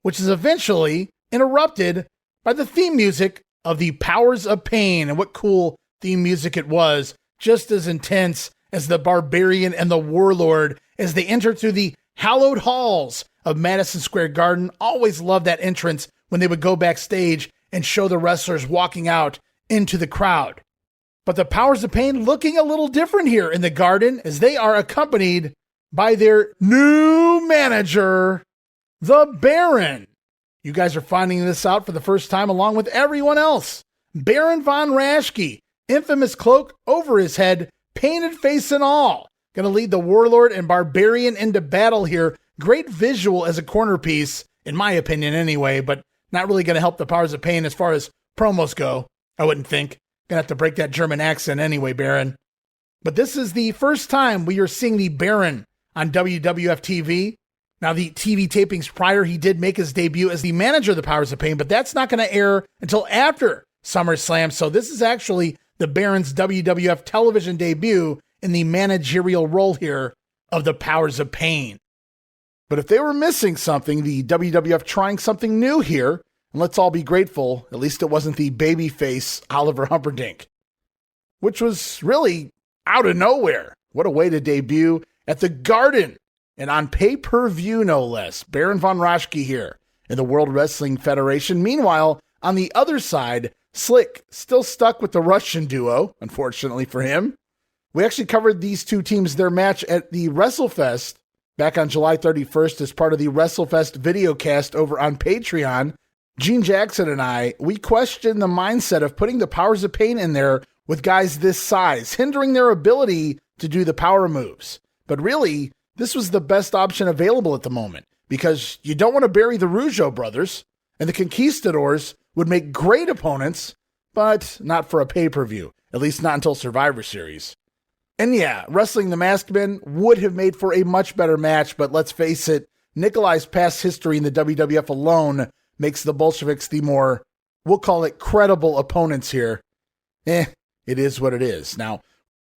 which is eventually interrupted by the theme music of the Powers of Pain. And what cool theme music it was, just as intense as the Barbarian and the Warlord as they enter through the hallowed halls of Madison Square Garden. Always loved that entrance when they would go backstage and show the wrestlers walking out into the crowd. But the Powers of Pain looking a little different here in the Garden as they are accompanied by their new manager, the Baron. You guys are finding this out for the first time along with everyone else. Baron von Raschke, infamous cloak over his head, painted face and all. Going to lead the Warlord and Barbarian into battle here. Great visual as a corner piece, in my opinion anyway, but not really going to help the Powers of Pain as far as promos go. I wouldn't think. Gonna have to break that German accent anyway, Baron. But this is the first time we are seeing the Baron on WWF TV. Now, the TV tapings prior, he did make his debut as the manager of the Powers of Pain, but that's not going to air until after SummerSlam. So this is actually the Baron's WWF television debut in the managerial role here of the Powers of Pain. But if they were missing something, the WWF trying something new here, and let's all be grateful, at least it wasn't the babyface Oliver Humperdinck, which was really out of nowhere. What a way to debut at the Garden, and on pay-per-view no less. Baron von Raschke here in the World Wrestling Federation. Meanwhile, on the other side, Slick still stuck with the Russian duo, unfortunately for him. We actually covered these two teams, their match at the WrestleFest back on July 31st as part of the WrestleFest videocast over on Patreon. Gene Jackson and I, we questioned the mindset of putting the Powers of Pain in there with guys this size, hindering their ability to do the power moves. But really, this was the best option available at the moment because you don't want to bury the Rougeau brothers, and the Conquistadors would make great opponents, but not for a pay-per-view, at least not until Survivor Series. And yeah, Wrestling the Masked Men would have made for a much better match, but let's face it, Nikolai's past history in the WWF alone makes the Bolsheviks the more, we'll call it, credible opponents here. It is what it is. Now,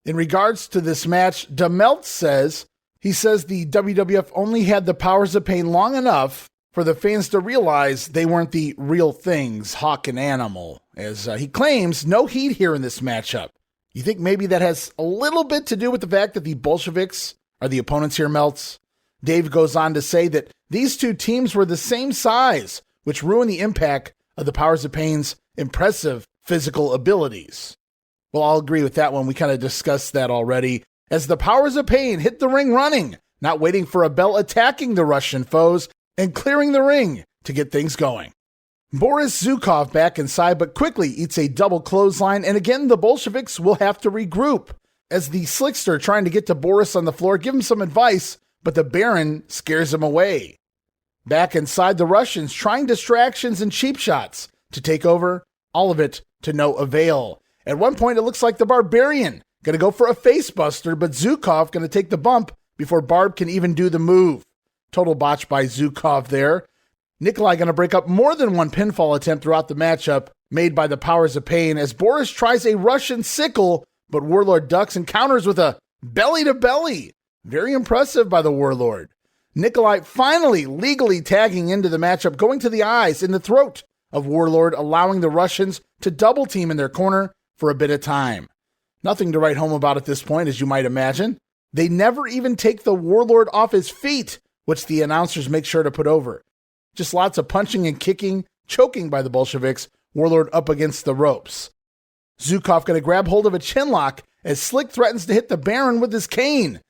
in regards to this match, DeMelt says the WWF only had the Powers of Pain long enough for the fans to realize they weren't the real things, Hawk and Animal, as he claims no heat here in this matchup. You think maybe that has a little bit to do with the fact that the Bolsheviks are the opponents here, Melts? Dave goes on to say that these two teams were the same size, which ruined the impact of the Powers of Pain's impressive physical abilities. Well, I'll agree with that one. We kind of discussed that already. As the Powers of Pain hit the ring running, not waiting for a bell, attacking the Russian foes and clearing the ring to get things going. Boris Zukov back inside, but quickly eats a double clothesline, and again the Bolsheviks will have to regroup. As the Slickster trying to get to Boris on the floor, give him some advice, but the Baron scares him away. Back inside, the Russians trying distractions and cheap shots to take over, all of it to no avail. At one point, it looks like the Barbarian going to go for a face buster, but Zukov going to take the bump before Barb can even do the move. Total botch by Zukov there. Nikolai going to break up more than one pinfall attempt throughout the matchup made by the Powers of Pain as Boris tries a Russian sickle, but Warlord ducks and counters with a belly-to-belly. Very impressive by the Warlord. Nikolai finally legally tagging into the matchup, going to the eyes in the throat of Warlord, allowing the Russians to double team in their corner for a bit of time. Nothing to write home about at this point, as you might imagine. They never even take the Warlord off his feet, which the announcers make sure to put over. Just lots of punching and kicking, choking by the Bolsheviks, Warlord up against the ropes. Zhukov going to grab hold of a chinlock as Slick threatens to hit the Baron with his cane.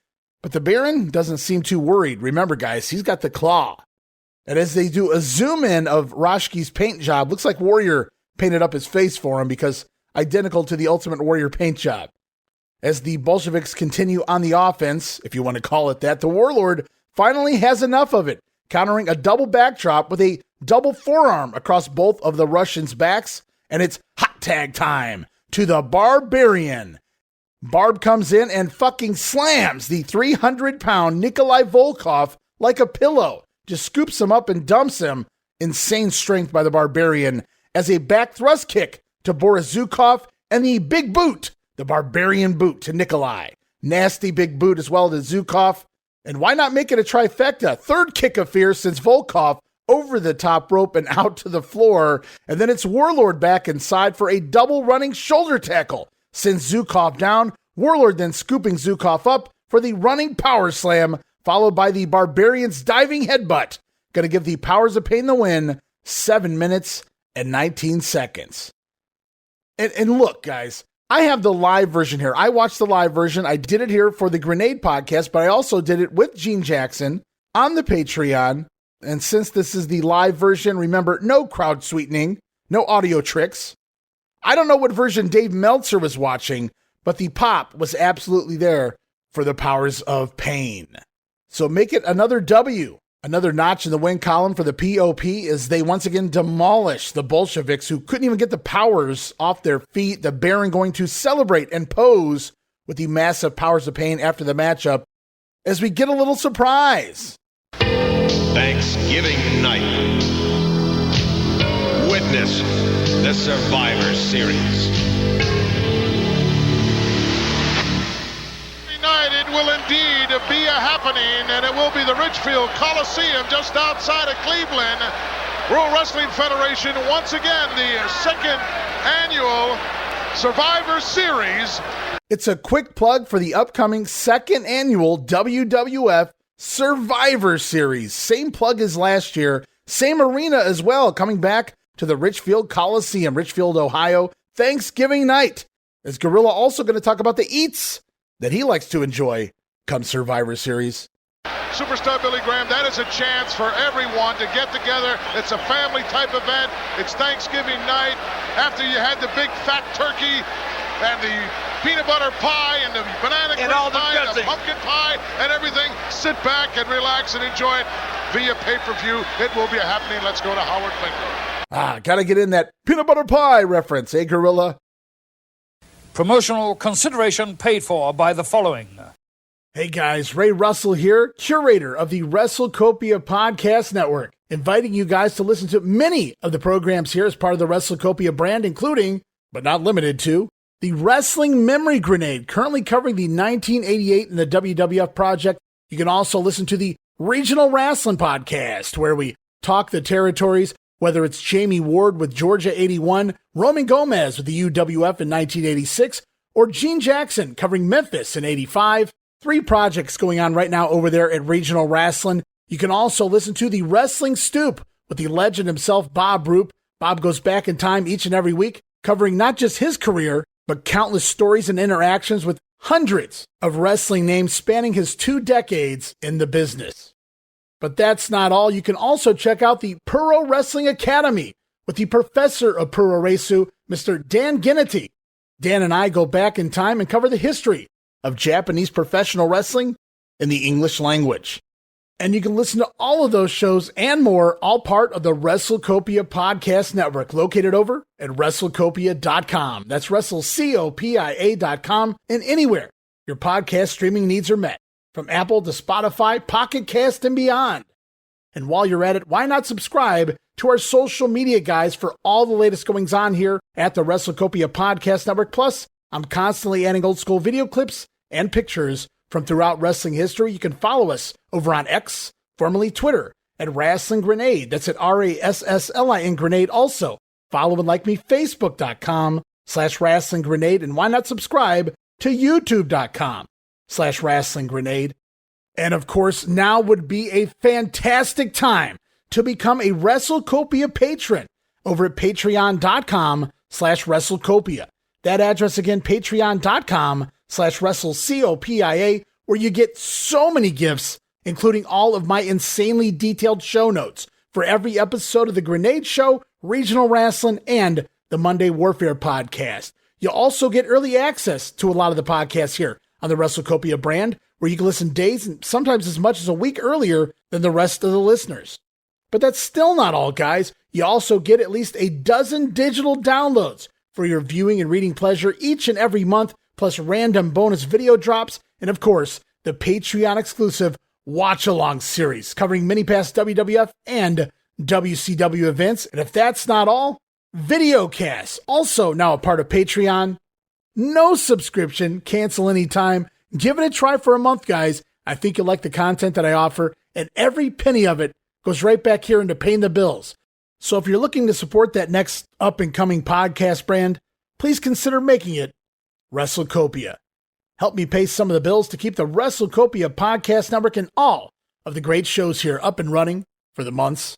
But the Baron doesn't seem too worried. Remember, guys, he's got the claw. And as they do a zoom in of Raschke's paint job, looks like Warrior painted up his face for him because identical to the Ultimate Warrior paint job. As the Bolsheviks continue on the offense, if you want to call it that, the Warlord finally has enough of it, countering a double backdrop with a double forearm across both of the Russians' backs, and it's hot tag time to the Barbarian. Barb comes in and fucking slams the 300-pound Nikolai Volkov like a pillow, just scoops him up and dumps him. Insane strength by the Barbarian as a back thrust kick to Boris Zhukov and the big boot, the Barbarian boot to Nikolai. Nasty big boot as well to Zhukov. And why not make it a trifecta? Third kick of fear since Volkov over the top rope and out to the floor. And then it's Warlord back inside for a double running shoulder tackle. Sends Zhukov down, Warlord then scooping Zhukov up for the running power slam, followed by the Barbarian's diving headbutt. Going to give the Powers of Pain the win, 7 minutes and 19 seconds. And look, guys, I have the live version here. I watched the live version. I did it here for the Grenade podcast, but I also did it with Gene Jackson on the Patreon. And since this is the live version, remember, no crowd sweetening, no audio tricks. I don't know what version Dave Meltzer was watching, but the pop was absolutely there for the Powers of Pain. So make it another W, another notch in the win column for the POP as they once again demolish the Bolsheviks who couldn't even get the Powers off their feet. The Baron going to celebrate and pose with the massive Powers of Pain after the matchup as we get a little surprise. Thanksgiving night. Witness the Survivor Series. Tonight it will indeed be a happening, and it will be the Ridgefield Coliseum just outside of Cleveland. World Wrestling Federation, once again, the second annual Survivor Series. It's a quick plug for the upcoming second annual WWF Survivor Series. Same plug as last year, same arena as well, coming back to the Ridgefield Coliseum, Ridgefield, Ohio, Thanksgiving night. Is Gorilla also going to talk about the eats that he likes to enjoy come Survivor Series? Superstar Billy Graham, that is a chance for everyone to get together. It's a family type event. It's Thanksgiving night. After you had the big fat turkey and the peanut butter pie and the banana cream pie and the pumpkin pie and everything, sit back and relax and enjoy it via pay-per-view. It will be a happening. Let's go to Howard Finkel. Gotta get in that peanut butter pie reference, eh, Gorilla? Promotional consideration paid for by the following. Hey guys, Ray Russell here, curator of the WrestleCopia Podcast Network, inviting you guys to listen to many of the programs here as part of the WrestleCopia brand, including, but not limited to, the Wrestling Memory Grenade, currently covering the 1988 and the WWF project. You can also listen to the Regional Wrestling Podcast, where we talk the territories, whether it's Jamie Ward with Georgia 81, Roman Gomez with the UWF in 1986, or Gene Jackson covering Memphis in 85. 3 projects going on right now over there at Regional Wrestling. You can also listen to the Wrestling Stoop with the legend himself, Bob Roop. Bob goes back in time each and every week, covering not just his career, but countless stories and interactions with hundreds of wrestling names spanning his 2 decades in the business. But that's not all. You can also check out the Puro Wrestling Academy with the professor of Puro Resu, Mr. Dan Ginnity. Dan and I go back in time and cover the history of Japanese professional wrestling in the English language. And you can listen to all of those shows and more, all part of the WrestleCopia Podcast Network, located over at WrestleCopia.com. That's WrestleCopia.com, and anywhere your podcast streaming needs are met, from Apple to Spotify, Pocket Cast, and beyond. And while you're at it, why not subscribe to our social media guys for all the latest goings on here at the WrestleCopia Podcast Network, plus I'm constantly adding old school video clips and pictures from throughout wrestling history. You can follow us over on X, formerly Twitter, at Wrestling Grenade. That's at RASSLIN Grenade. Also, follow and like me, Facebook.com/Wrestling Grenade. And why not subscribe to YouTube.com/Wrestling Grenade? And of course, now would be a fantastic time to become a WrestleCopia patron over at Patreon.com/WrestleCopia. That address again, Patreon.com/WrestleCopia, where you get so many gifts, including all of my insanely detailed show notes for every episode of The Grenade Show, Regional Wrestling, and the Monday Warfare podcast. You'll also get early access to a lot of the podcasts here on the WrestleCopia brand, where you can listen days and sometimes as much as a week earlier than the rest of the listeners. But that's still not all, guys. You also get at least a dozen digital downloads for your viewing and reading pleasure each and every month, plus random bonus video drops, and of course, the Patreon exclusive Watch Along series covering many past WWF and WCW events. And if that's not all, videocasts, also now a part of Patreon. No subscription, cancel anytime. Give it a try for a month, guys. I think you'll like the content that I offer, and every penny of it goes right back here into paying the bills. So if you're looking to support that next up-and-coming podcast brand, please consider making it WrestleCopia. Help me pay some of the bills to keep the WrestleCopia podcast network and all of the great shows here up and running for the months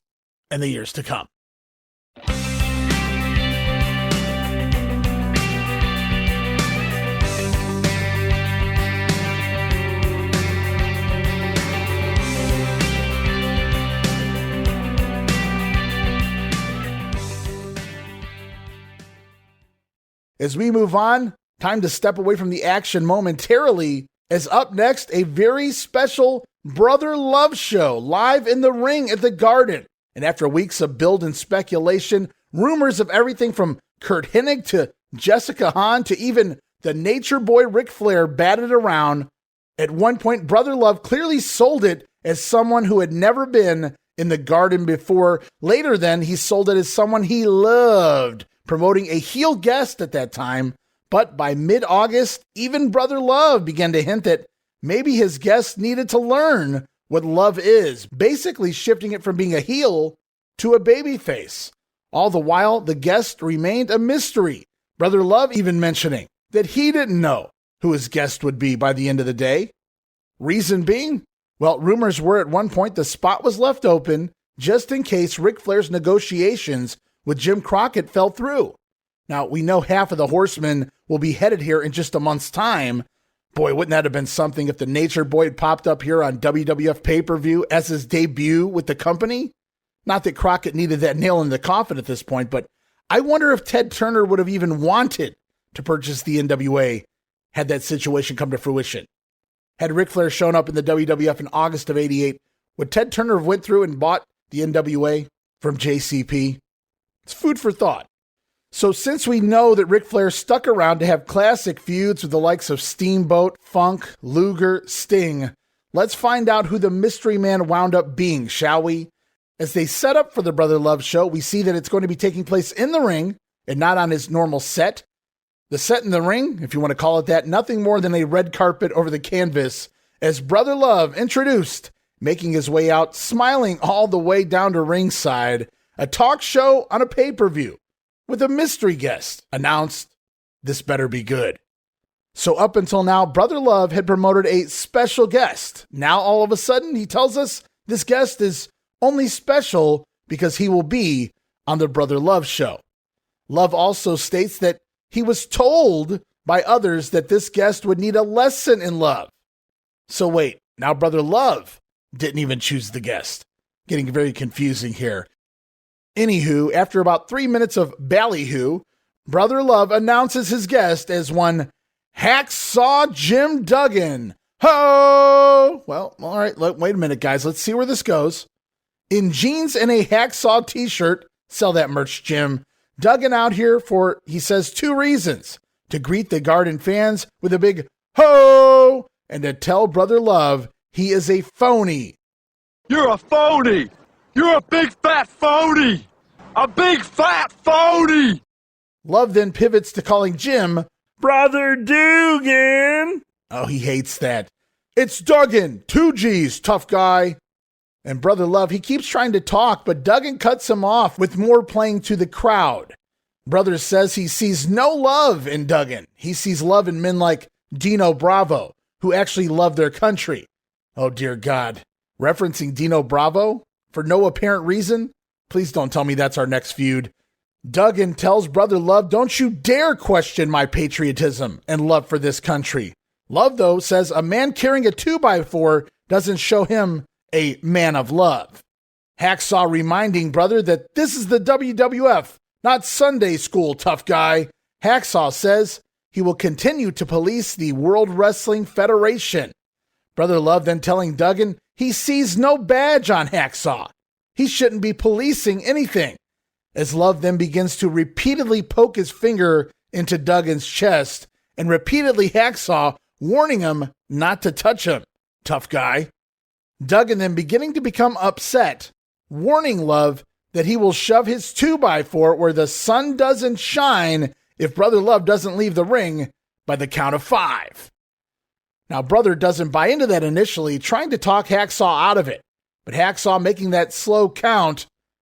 and the years to come. As we move on, time to step away from the action momentarily, as up next, a very special Brother Love show live in the ring at the Garden. And after weeks of build and speculation, rumors of everything from Kurt Hennig to Jessica Hahn to even the Nature Boy Ric Flair batted around. At one point, Brother Love clearly sold it as someone who had never been in the Garden before. Later then, he sold it as someone he loved, promoting a heel guest at that time. But by mid-August, even Brother Love began to hint that maybe his guest needed to learn what love is, basically shifting it from being a heel to a babyface. All the while, the guest remained a mystery. Brother Love even mentioning that he didn't know who his guest would be by the end of the day. Reason being, well, rumors were at one point the spot was left open just in case Ric Flair's negotiations with Jim Crockett fell through. Now, we know half of the Horsemen will be headed here in just a month's time. Boy, wouldn't that have been something if the Nature Boy had popped up here on WWF pay-per-view as his debut with the company? Not that Crockett needed that nail in the coffin at this point, but I wonder if Ted Turner would have even wanted to purchase the NWA had that situation come to fruition. Had Ric Flair shown up in the WWF in August of '88, would Ted Turner have went through and bought the NWA from JCP? It's food for thought. So since we know that Ric Flair stuck around to have classic feuds with the likes of Steamboat, Funk, Luger, Sting, let's find out who the mystery man wound up being, shall we? As they set up for the Brother Love show, we see that it's going to be taking place in the ring and not on his normal set. The set in the ring, if you want to call it that, nothing more than a red carpet over the canvas as Brother Love introduced, making his way out, smiling all the way down to ringside, a talk show on a pay-per-view with a mystery guest announced. This better be good. So up until now, Brother Love had promoted a special guest. Now all of a sudden he tells us this guest is only special because he will be on the Brother Love show. Love also states that he was told by others that this guest would need a lesson in love. So wait, now Brother Love didn't even choose the guest. Getting very confusing here. Anywho, after about 3 minutes of ballyhoo, Brother Love announces his guest as one Hacksaw Jim Duggan. Ho! Well, all right, wait a minute, guys. Let's see where this goes. In jeans and a Hacksaw t-shirt, sell that merch, Jim. Duggan out here for, he says, 2 reasons. To greet the Garden fans with a big ho! And to tell Brother Love he is a phony. You're a phony! You're a big fat phony! A big fat phony! Love then pivots to calling Jim Brother Duggan. Oh, he hates that. It's Duggan, 2 G's, tough guy. And Brother Love, he keeps trying to talk, but Duggan cuts him off with more playing to the crowd. Brother says he sees no love in Duggan. He sees love in men like Dino Bravo, who actually love their country. Oh, dear God. Referencing Dino Bravo for no apparent reason? Please don't tell me that's our next feud. Duggan tells Brother Love, don't you dare question my patriotism and love for this country. Love, though, says a man carrying a 2x4 doesn't show him a man of love. Hacksaw reminding Brother that this is the WWF, not Sunday school, tough guy. Hacksaw says he will continue to police the World Wrestling Federation. Brother Love then telling Duggan he sees no badge on Hacksaw. He shouldn't be policing anything. As Love then begins to repeatedly poke his finger into Duggan's chest and repeatedly Hacksaw warning him not to touch him, tough guy. Duggan then beginning to become upset, warning Love that he will shove his 2x4 where the sun doesn't shine if Brother Love doesn't leave the ring by the count of 5. Now, Brother doesn't buy into that initially, trying to talk Hacksaw out of it. But Hacksaw making that slow count.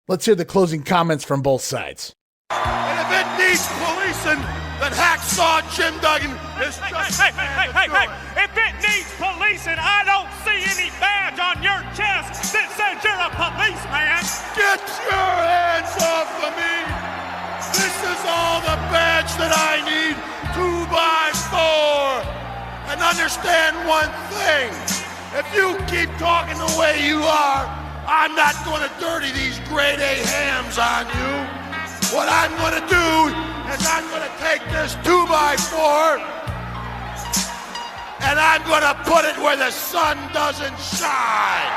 Let's hear the closing comments from both sides. And if it needs policing, then Hacksaw Jim Duggan is just... Hey. If it needs policing, I don't see any badge on your chest that says you're a policeman. Get your hands off of me. This is all the badge that I need, 2x4. And understand one thing. If you keep talking the way you are, I'm not going to dirty these grade A hams on you. What I'm going to do is I'm going to take this 2x4 and I'm going to put it where the sun doesn't shine.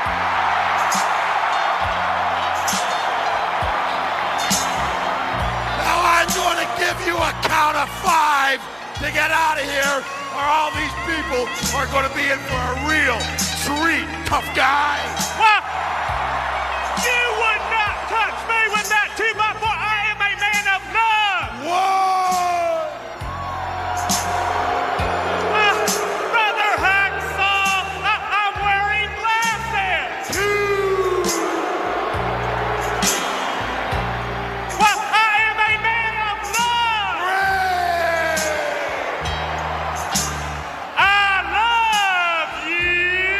Now I'm going to give you a count of 5 to get out of here, or all these people are going to be in for a real treat, tough guy. What? You would not touch me with that 2x4. I am a man of love. Whoa! Brother Hacksaw, I'm wearing glasses. Well, I am a man of love. I love you.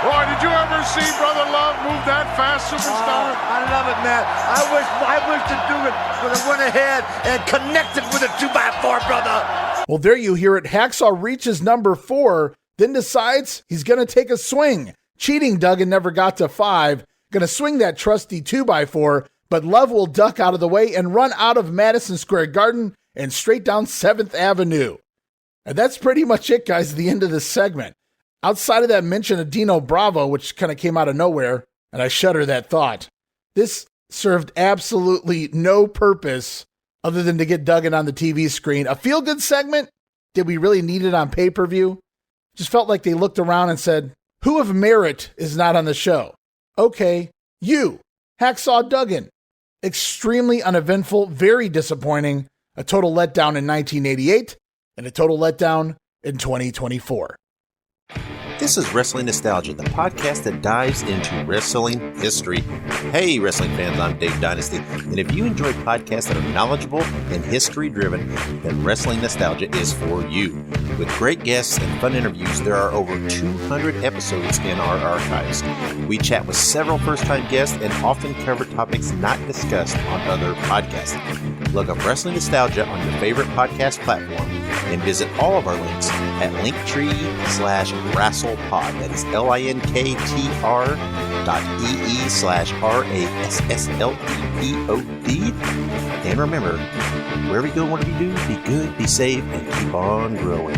Boy, did you ever see Brother Love move that fast, superstar? I love it, man. I wish the Duggan would have went ahead and connected with a 2x4, brother. Well, there you hear it. Hacksaw reaches number 4, then decides he's going to take a swing. Cheating Duggan never got to 5. Going to swing that trusty 2x4, but Love will duck out of the way and run out of Madison Square Garden and straight down 7th Avenue. And that's pretty much it, guys, at the end of this segment. Outside of that mention of Dino Bravo, which kind of came out of nowhere, and I shudder that thought, this served absolutely no purpose other than to get Duggan on the TV screen. A feel-good segment? Did we really need it on pay-per-view? Just felt like they looked around and said, who of merit is not on the show? Okay, you, Hacksaw Duggan. Extremely uneventful, very disappointing. A total letdown in 1988 and a total letdown in 2024. This is Wrestling Nostalgia, the podcast that dives into wrestling history. Hey, wrestling fans, I'm Dave Dynasty, and if you enjoy podcasts that are knowledgeable and history-driven, then Wrestling Nostalgia is for you. With great guests and fun interviews, there are over 200 episodes in our archives. We chat with several first-time guests and often cover topics not discussed on other podcasts. Look up Wrestling Nostalgia on your favorite podcast platform and visit all of our links at linktree/WrestlePod. That is linktr.ee/RASSLEPOD. And remember, wherever you go, whatever you do, be good, be safe, and keep on growing.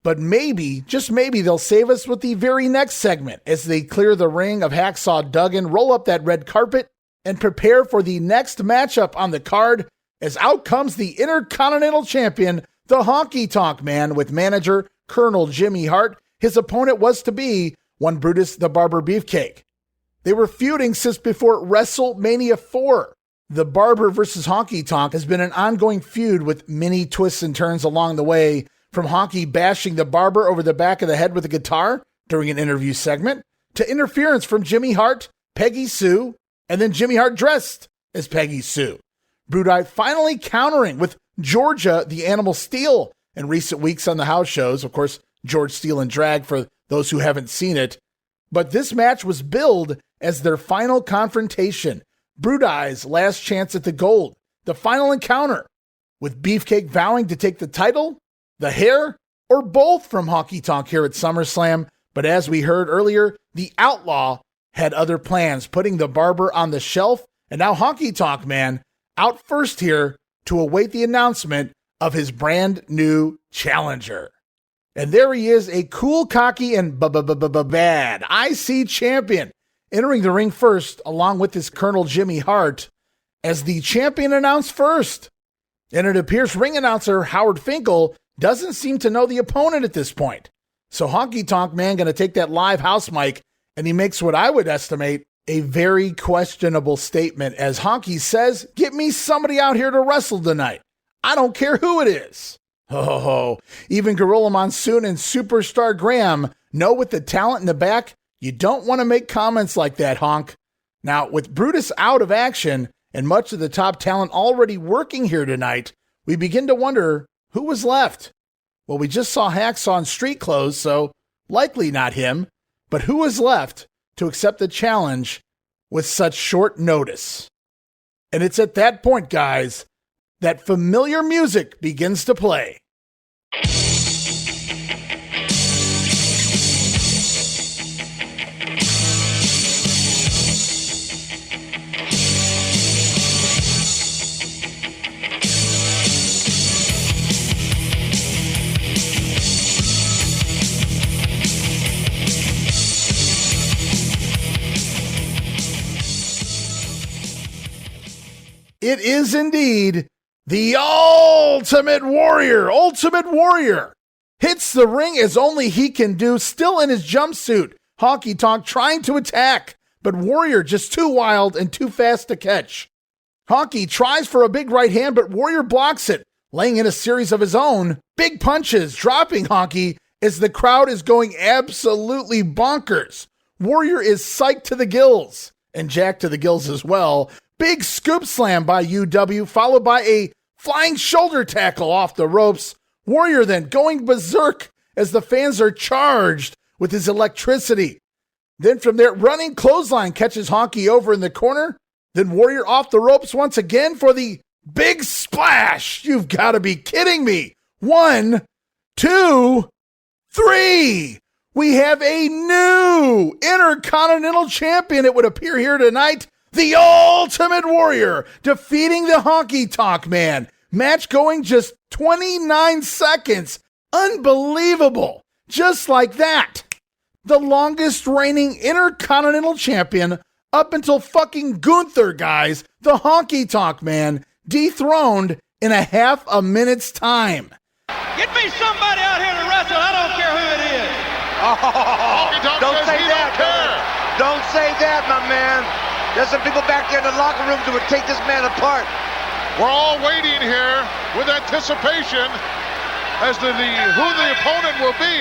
But maybe, just maybe, they'll save us with the very next segment as they clear the ring of Hacksaw Duggan, roll up that red carpet, and prepare for the next matchup on the card as out comes the Intercontinental Champion, the Honky Tonk Man, with manager Colonel Jimmy Hart, his opponent was to be one Brutus the Barber Beefcake. They were feuding since before WrestleMania 4. The Barber versus Honky Tonk has been an ongoing feud with many twists and turns along the way, from Honky bashing the Barber over the back of the head with a guitar during an interview segment, to interference from Jimmy Hart, Peggy Sue, and then Jimmy Hart dressed as Peggy Sue. Brutus finally countering with Georgia the Animal Steel in recent weeks on the house shows. Of course, George Steele and Drag for those who haven't seen it. But this match was billed as their final confrontation, Brutus' last chance at the gold, the final encounter, with Beefcake vowing to take the title, the hair, or both from Honky Tonk here at SummerSlam. But as we heard earlier, the Outlaw had other plans, putting the Barber on the shelf, and now Honky Tonk Man out first here to await the announcement of his brand new challenger. And there he is, a cool, cocky, and bad IC champion, entering the ring first, along with his Colonel Jimmy Hart, as the champion announced first. And it appears ring announcer Howard Finkel doesn't seem to know the opponent at this point. So Honky Tonk Man going to take that live house mic, and he makes what I would estimate a very questionable statement, as Honky says, "Get me somebody out here to wrestle tonight. I don't care who it is." Oh, even Gorilla Monsoon and Superstar Graham know with the talent in the back, you don't want to make comments like that, Honk. Now, with Brutus out of action and much of the top talent already working here tonight, we begin to wonder who was left. Well, we just saw Hacksaw in street clothes, so likely not him. But who was left to accept the challenge with such short notice? And it's at that point, guys, that familiar music begins to play. It is indeed the Ultimate Warrior. Ultimate Warrior hits the ring as only he can do, still in his jumpsuit. Honky Tonk trying to attack, but Warrior just too wild and too fast to catch. Honky tries for a big right hand, but Warrior blocks it, laying in a series of his own big punches, dropping Honky as the crowd is going absolutely bonkers. Warrior is psyched to the gills, and jacked to the gills as well. Big scoop slam by UW, followed by a flying shoulder tackle off the ropes. Warrior then going berserk as the fans are charged with his electricity. Then from there, running clothesline catches Honky over in the corner. Then Warrior off the ropes once again for the big splash. You've got to be kidding me. 1, 2, 3. We have a new Intercontinental Champion, it would appear here tonight. The Ultimate Warrior defeating the Honky Tonk Man. Match going just 29 seconds. Unbelievable. Just like that. The longest reigning Intercontinental Champion up until fucking Gunther, guys. The Honky Tonk Man dethroned in a half a minute's time. Get me somebody out here to wrestle. I don't care who it is. Oh, don't say that. Don't say that, my man. There's some people back there in the locker rooms who would take this man apart. We're all waiting here with anticipation as to who the opponent will be.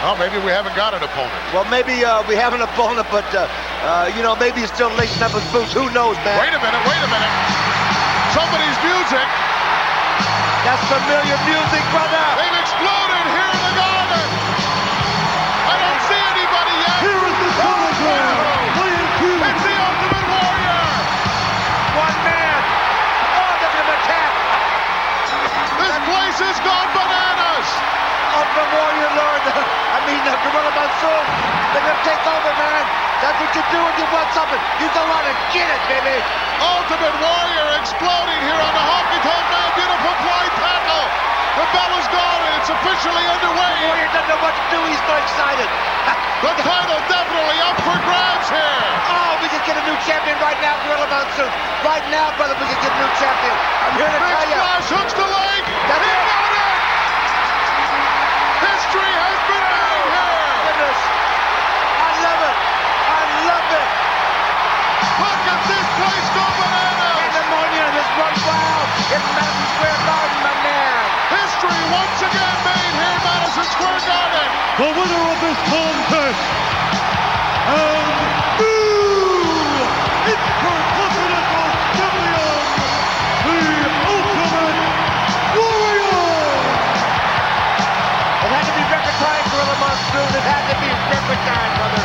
Well, maybe we haven't got an opponent. Well, maybe we have an opponent, but, maybe he's still lacing up his boots. Who knows, man? Wait a minute. Somebody's music. That's familiar music, brother. They've exploded here in the garden. I don't see anybody yet. Here is the telegram. It's the Ultimate Warrior. One man. Oh, look at him attack. This place has gone bananas. Ultimate Warrior, Lord. Gorilla Monsoon. They're going to take over, man. That's what you do when you want something. You go out and get it, baby. Ultimate Warrior exploding here on the Honky Tonk Man. Beautiful fly tackle. The bell is gone and it's officially underway. Warrior doesn't know what to do. He's so excited. The title definitely up for grabs here. Oh, we could get a new champion right now, Gorilla Monsoon. Right now, brother, we could get a new champion. I'm here to tell you. Big splash, hooks the leg. That's it. History has been made here. the winner of this contest, and new Intercontinental Champion, the Ultimate Warrior! It had to be record time, Gorilla Monsoon. It had to be record time, brother.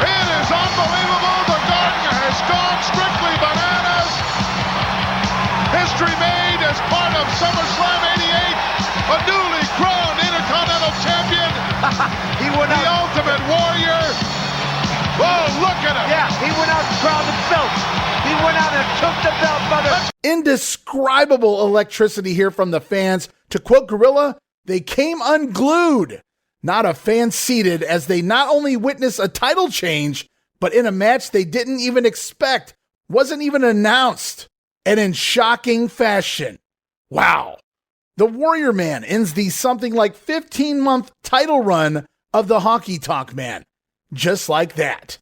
It is unbelievable. The garden has gone strictly bananas. History made as part of SummerSlam 88. A newly crowned Intercontinental Champion. He went the Ultimate Warrior. Oh, look at him. Yeah, he went out and crowned himself. He went out and took the belt, brother. Indescribable electricity here from the fans. To quote Gorilla, they came unglued. Not a fan seated as they not only witnessed a title change, but in a match they didn't even expect, wasn't even announced, and in shocking fashion. Wow. The Warrior Man ends the something like 15-month title run of the Honky Tonk Man. Just like that.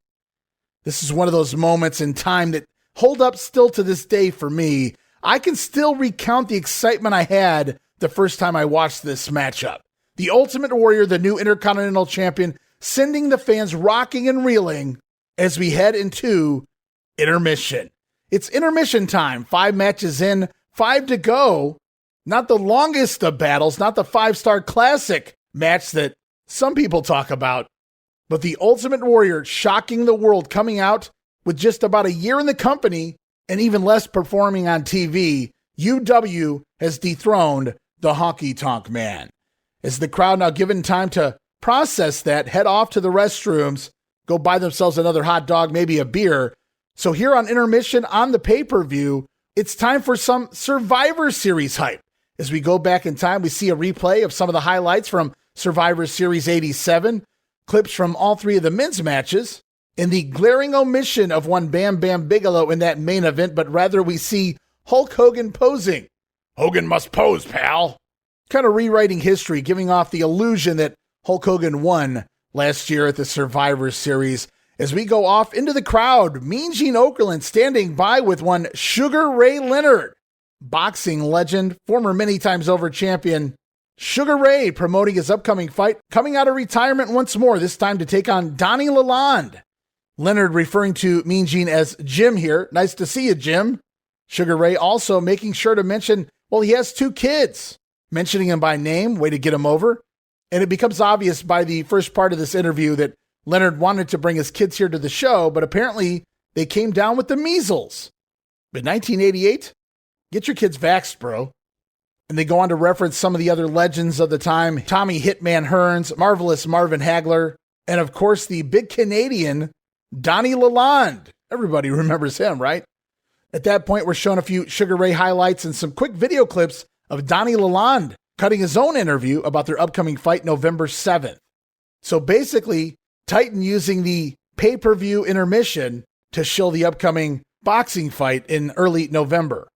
This is one of those moments in time that hold up still to this day for me. I can still recount the excitement I had the first time I watched this matchup. The Ultimate Warrior, the new Intercontinental Champion, sending the fans rocking and reeling as we head into intermission. It's intermission time. 5 matches in, 5 to go. Not the longest of battles, not the 5-star classic match that some people talk about, but the Ultimate Warrior shocking the world, coming out with just about a year in the company and even less performing on TV. UW has dethroned the Honky Tonk Man. As the crowd now given time to process that, head off to the restrooms, go buy themselves another hot dog, maybe a beer. So here on intermission on the pay-per-view, it's time for some Survivor Series hype. As we go back in time, we see a replay of some of the highlights from Survivor Series 87, clips from all 3 of the men's matches, and the glaring omission of one Bam Bam Bigelow in that main event, but rather we see Hulk Hogan posing. Hogan must pose, pal. Kind of rewriting history, giving off the illusion that Hulk Hogan won last year at the Survivor Series. As we go off into the crowd, Mean Gene Okerlund standing by with one Sugar Ray Leonard. Boxing legend, former many times over champion, Sugar Ray promoting his upcoming fight, coming out of retirement once more, this time to take on Donnie Lalonde. Leonard referring to Mean Gene as Jim here. Nice to see you, Jim. Sugar Ray also making sure to mention, well, he has 2 kids. Mentioning him by name, way to get him over. And it becomes obvious by the first part of this interview that Leonard wanted to bring his kids here to the show, but apparently they came down with the measles. But 1988, get your kids vaxxed, bro. And they go on to reference some of the other legends of the time, Tommy Hitman Hearns, Marvelous Marvin Hagler, and of course the big Canadian, Donnie Lalonde. Everybody remembers him, right? At that point, we're showing a few Sugar Ray highlights and some quick video clips of Donnie Lalonde cutting his own interview about their upcoming fight November 7th. So basically, Titan using the pay-per-view intermission to show the upcoming boxing fight in early November.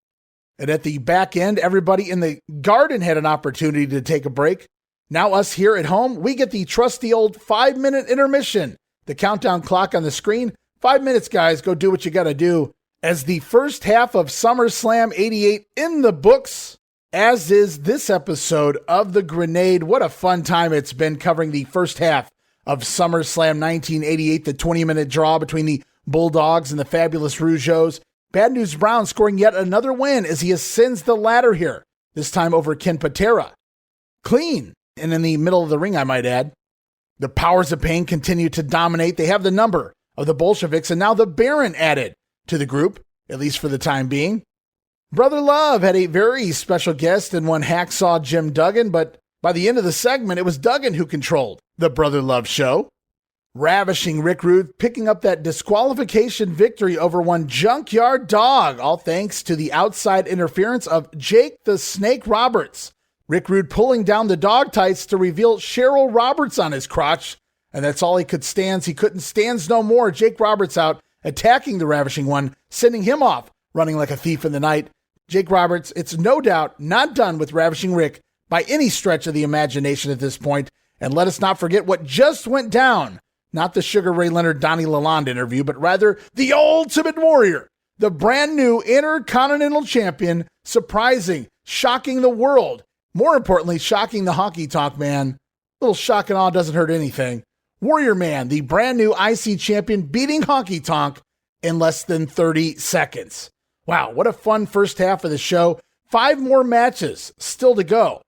And at the back end, everybody in the garden had an opportunity to take a break. Now us here at home, we get the trusty old 5-minute intermission. The countdown clock on the screen. 5 minutes, guys. Go do what you got to do. As the first half of SummerSlam 88 in the books, as is this episode of The Grenade. What a fun time it's been covering the first half of SummerSlam 1988, the 20-minute draw between the Bulldogs and the Fabulous Rougeaus. Bad News Brown scoring yet another win as he ascends the ladder here, this time over Ken Patera. Clean, and in the middle of the ring, I might add. The Powers of Pain continue to dominate. They have the number of the Bolsheviks, and now the Baron added to the group, at least for the time being. Brother Love had a very special guest in one Hacksaw Jim Duggan, but by the end of the segment, it was Duggan who controlled the Brother Love show. Ravishing Rick Rude picking up that disqualification victory over one Junkyard Dog, all thanks to the outside interference of Jake the Snake Roberts. Rick Rude pulling down the dog tights to reveal Cheryl Roberts on his crotch, and that's all he could stand. He couldn't stand no more. Jake Roberts out, attacking the Ravishing One, sending him off, running like a thief in the night. Jake Roberts, it's no doubt not done with Ravishing Rick by any stretch of the imagination at this point. And let us not forget what just went down. Not the Sugar Ray Leonard Donnie Lalonde interview, but rather the Ultimate Warrior, the brand new Intercontinental Champion, surprising, shocking the world. More importantly, shocking the Honky Tonk Man Little shock and awe doesn't hurt anything. Warrior Man, the brand new IC champion, beating Honky Tonk in less than 30 seconds. Wow, what a fun first half of the show. 5 more matches still to go.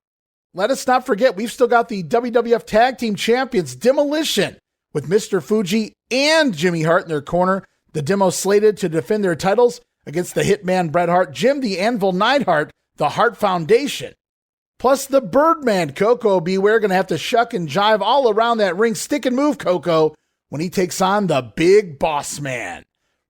Let us not forget, we've still got the WWF Tag Team Champions, Demolition, with Mr. Fuji and Jimmy Hart in their corner. The Demo slated to defend their titles against the Hitman Bret Hart, Jim the Anvil Neidhart, the Hart Foundation. Plus the Birdman, Coco Beware, going to have to shuck and jive all around that ring. Stick and move, Coco, when he takes on the Big Boss Man.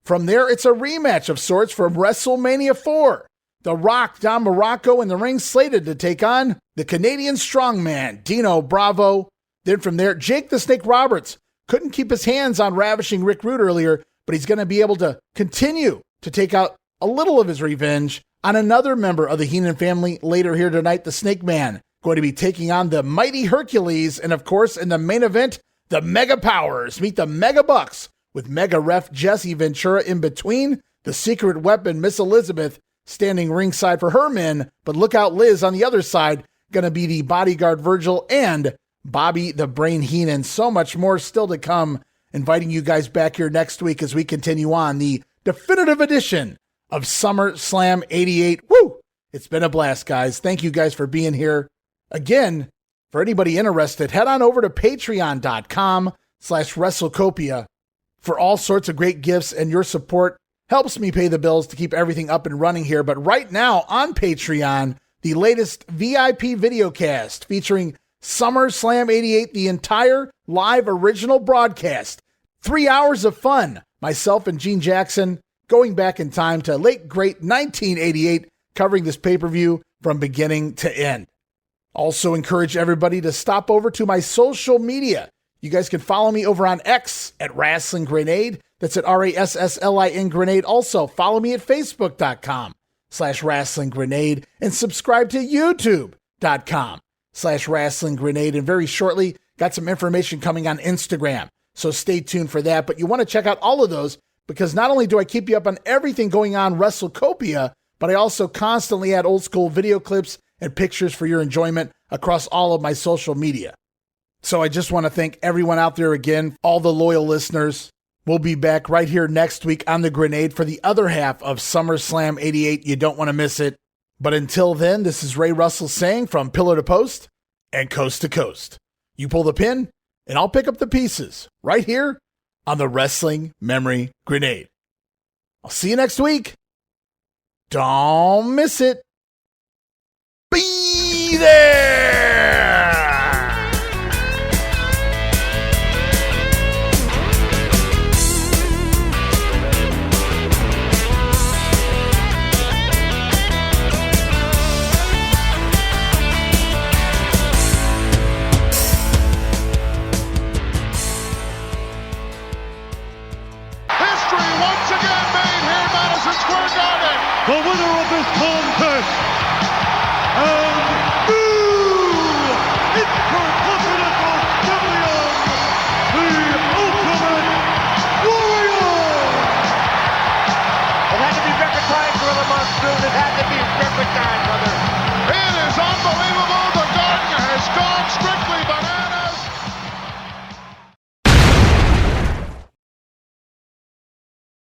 From there, it's a rematch of sorts from WrestleMania 4. The Rock, Don Morocco, in the ring slated to take on the Canadian Strongman, Dino Bravo. Then from there, Jake the Snake Roberts couldn't keep his hands on Ravishing Rick Rude earlier, but he's going to be able to continue to take out a little of his revenge on another member of the Heenan family later here tonight, the Snake Man, going to be taking on the Mighty Hercules. And of course, in the main event, the Mega Powers meet the Mega Bucks with Mega Ref Jesse Ventura in between. The Secret Weapon, Miss Elizabeth, standing ringside for her men. But look out, Liz on the other side, going to be the Bodyguard Virgil and Bobby the Brain Heenan. So much more still to come. Inviting you guys back here next week as we continue on the definitive edition of SummerSlam 88. Woo! It's been a blast, guys. Thank you guys for being here. Again, for anybody interested, head on over to patreon.com/WrestleCopia for all sorts of great gifts, and your support helps me pay the bills to keep everything up and running here. But right now on Patreon, the latest VIP videocast featuring SummerSlam 88, the entire live original broadcast. 3 hours of fun. Myself and Gene Jackson going back in time to late, great 1988, covering this pay-per-view from beginning to end. Also encourage everybody to stop over to my social media. You guys can follow me over on X at Wrestling Grenade. That's at RASSLIN Grenade. Also, follow me at Facebook.com/Wrestling Grenade and subscribe to YouTube.com/Wrestling Grenade. And very shortly, got some information coming on Instagram. So stay tuned for that. But you want to check out all of those, because not only do I keep you up on everything going on WrestleCopia, but I also constantly add old school video clips and pictures for your enjoyment across all of my social media. So I just want to thank everyone out there again, all the loyal listeners. We'll be back right here next week on the Grenade for the other half of SummerSlam 88. You don't want to miss it. But until then, this is Ray Russell saying, from pillar to post and coast to coast, you pull the pin and I'll pick up the pieces right here on the Wrestling Memory Grenade. I'll see you next week. Don't miss it. Be there! History once again made here in Madison Square Garden. The winner of this contest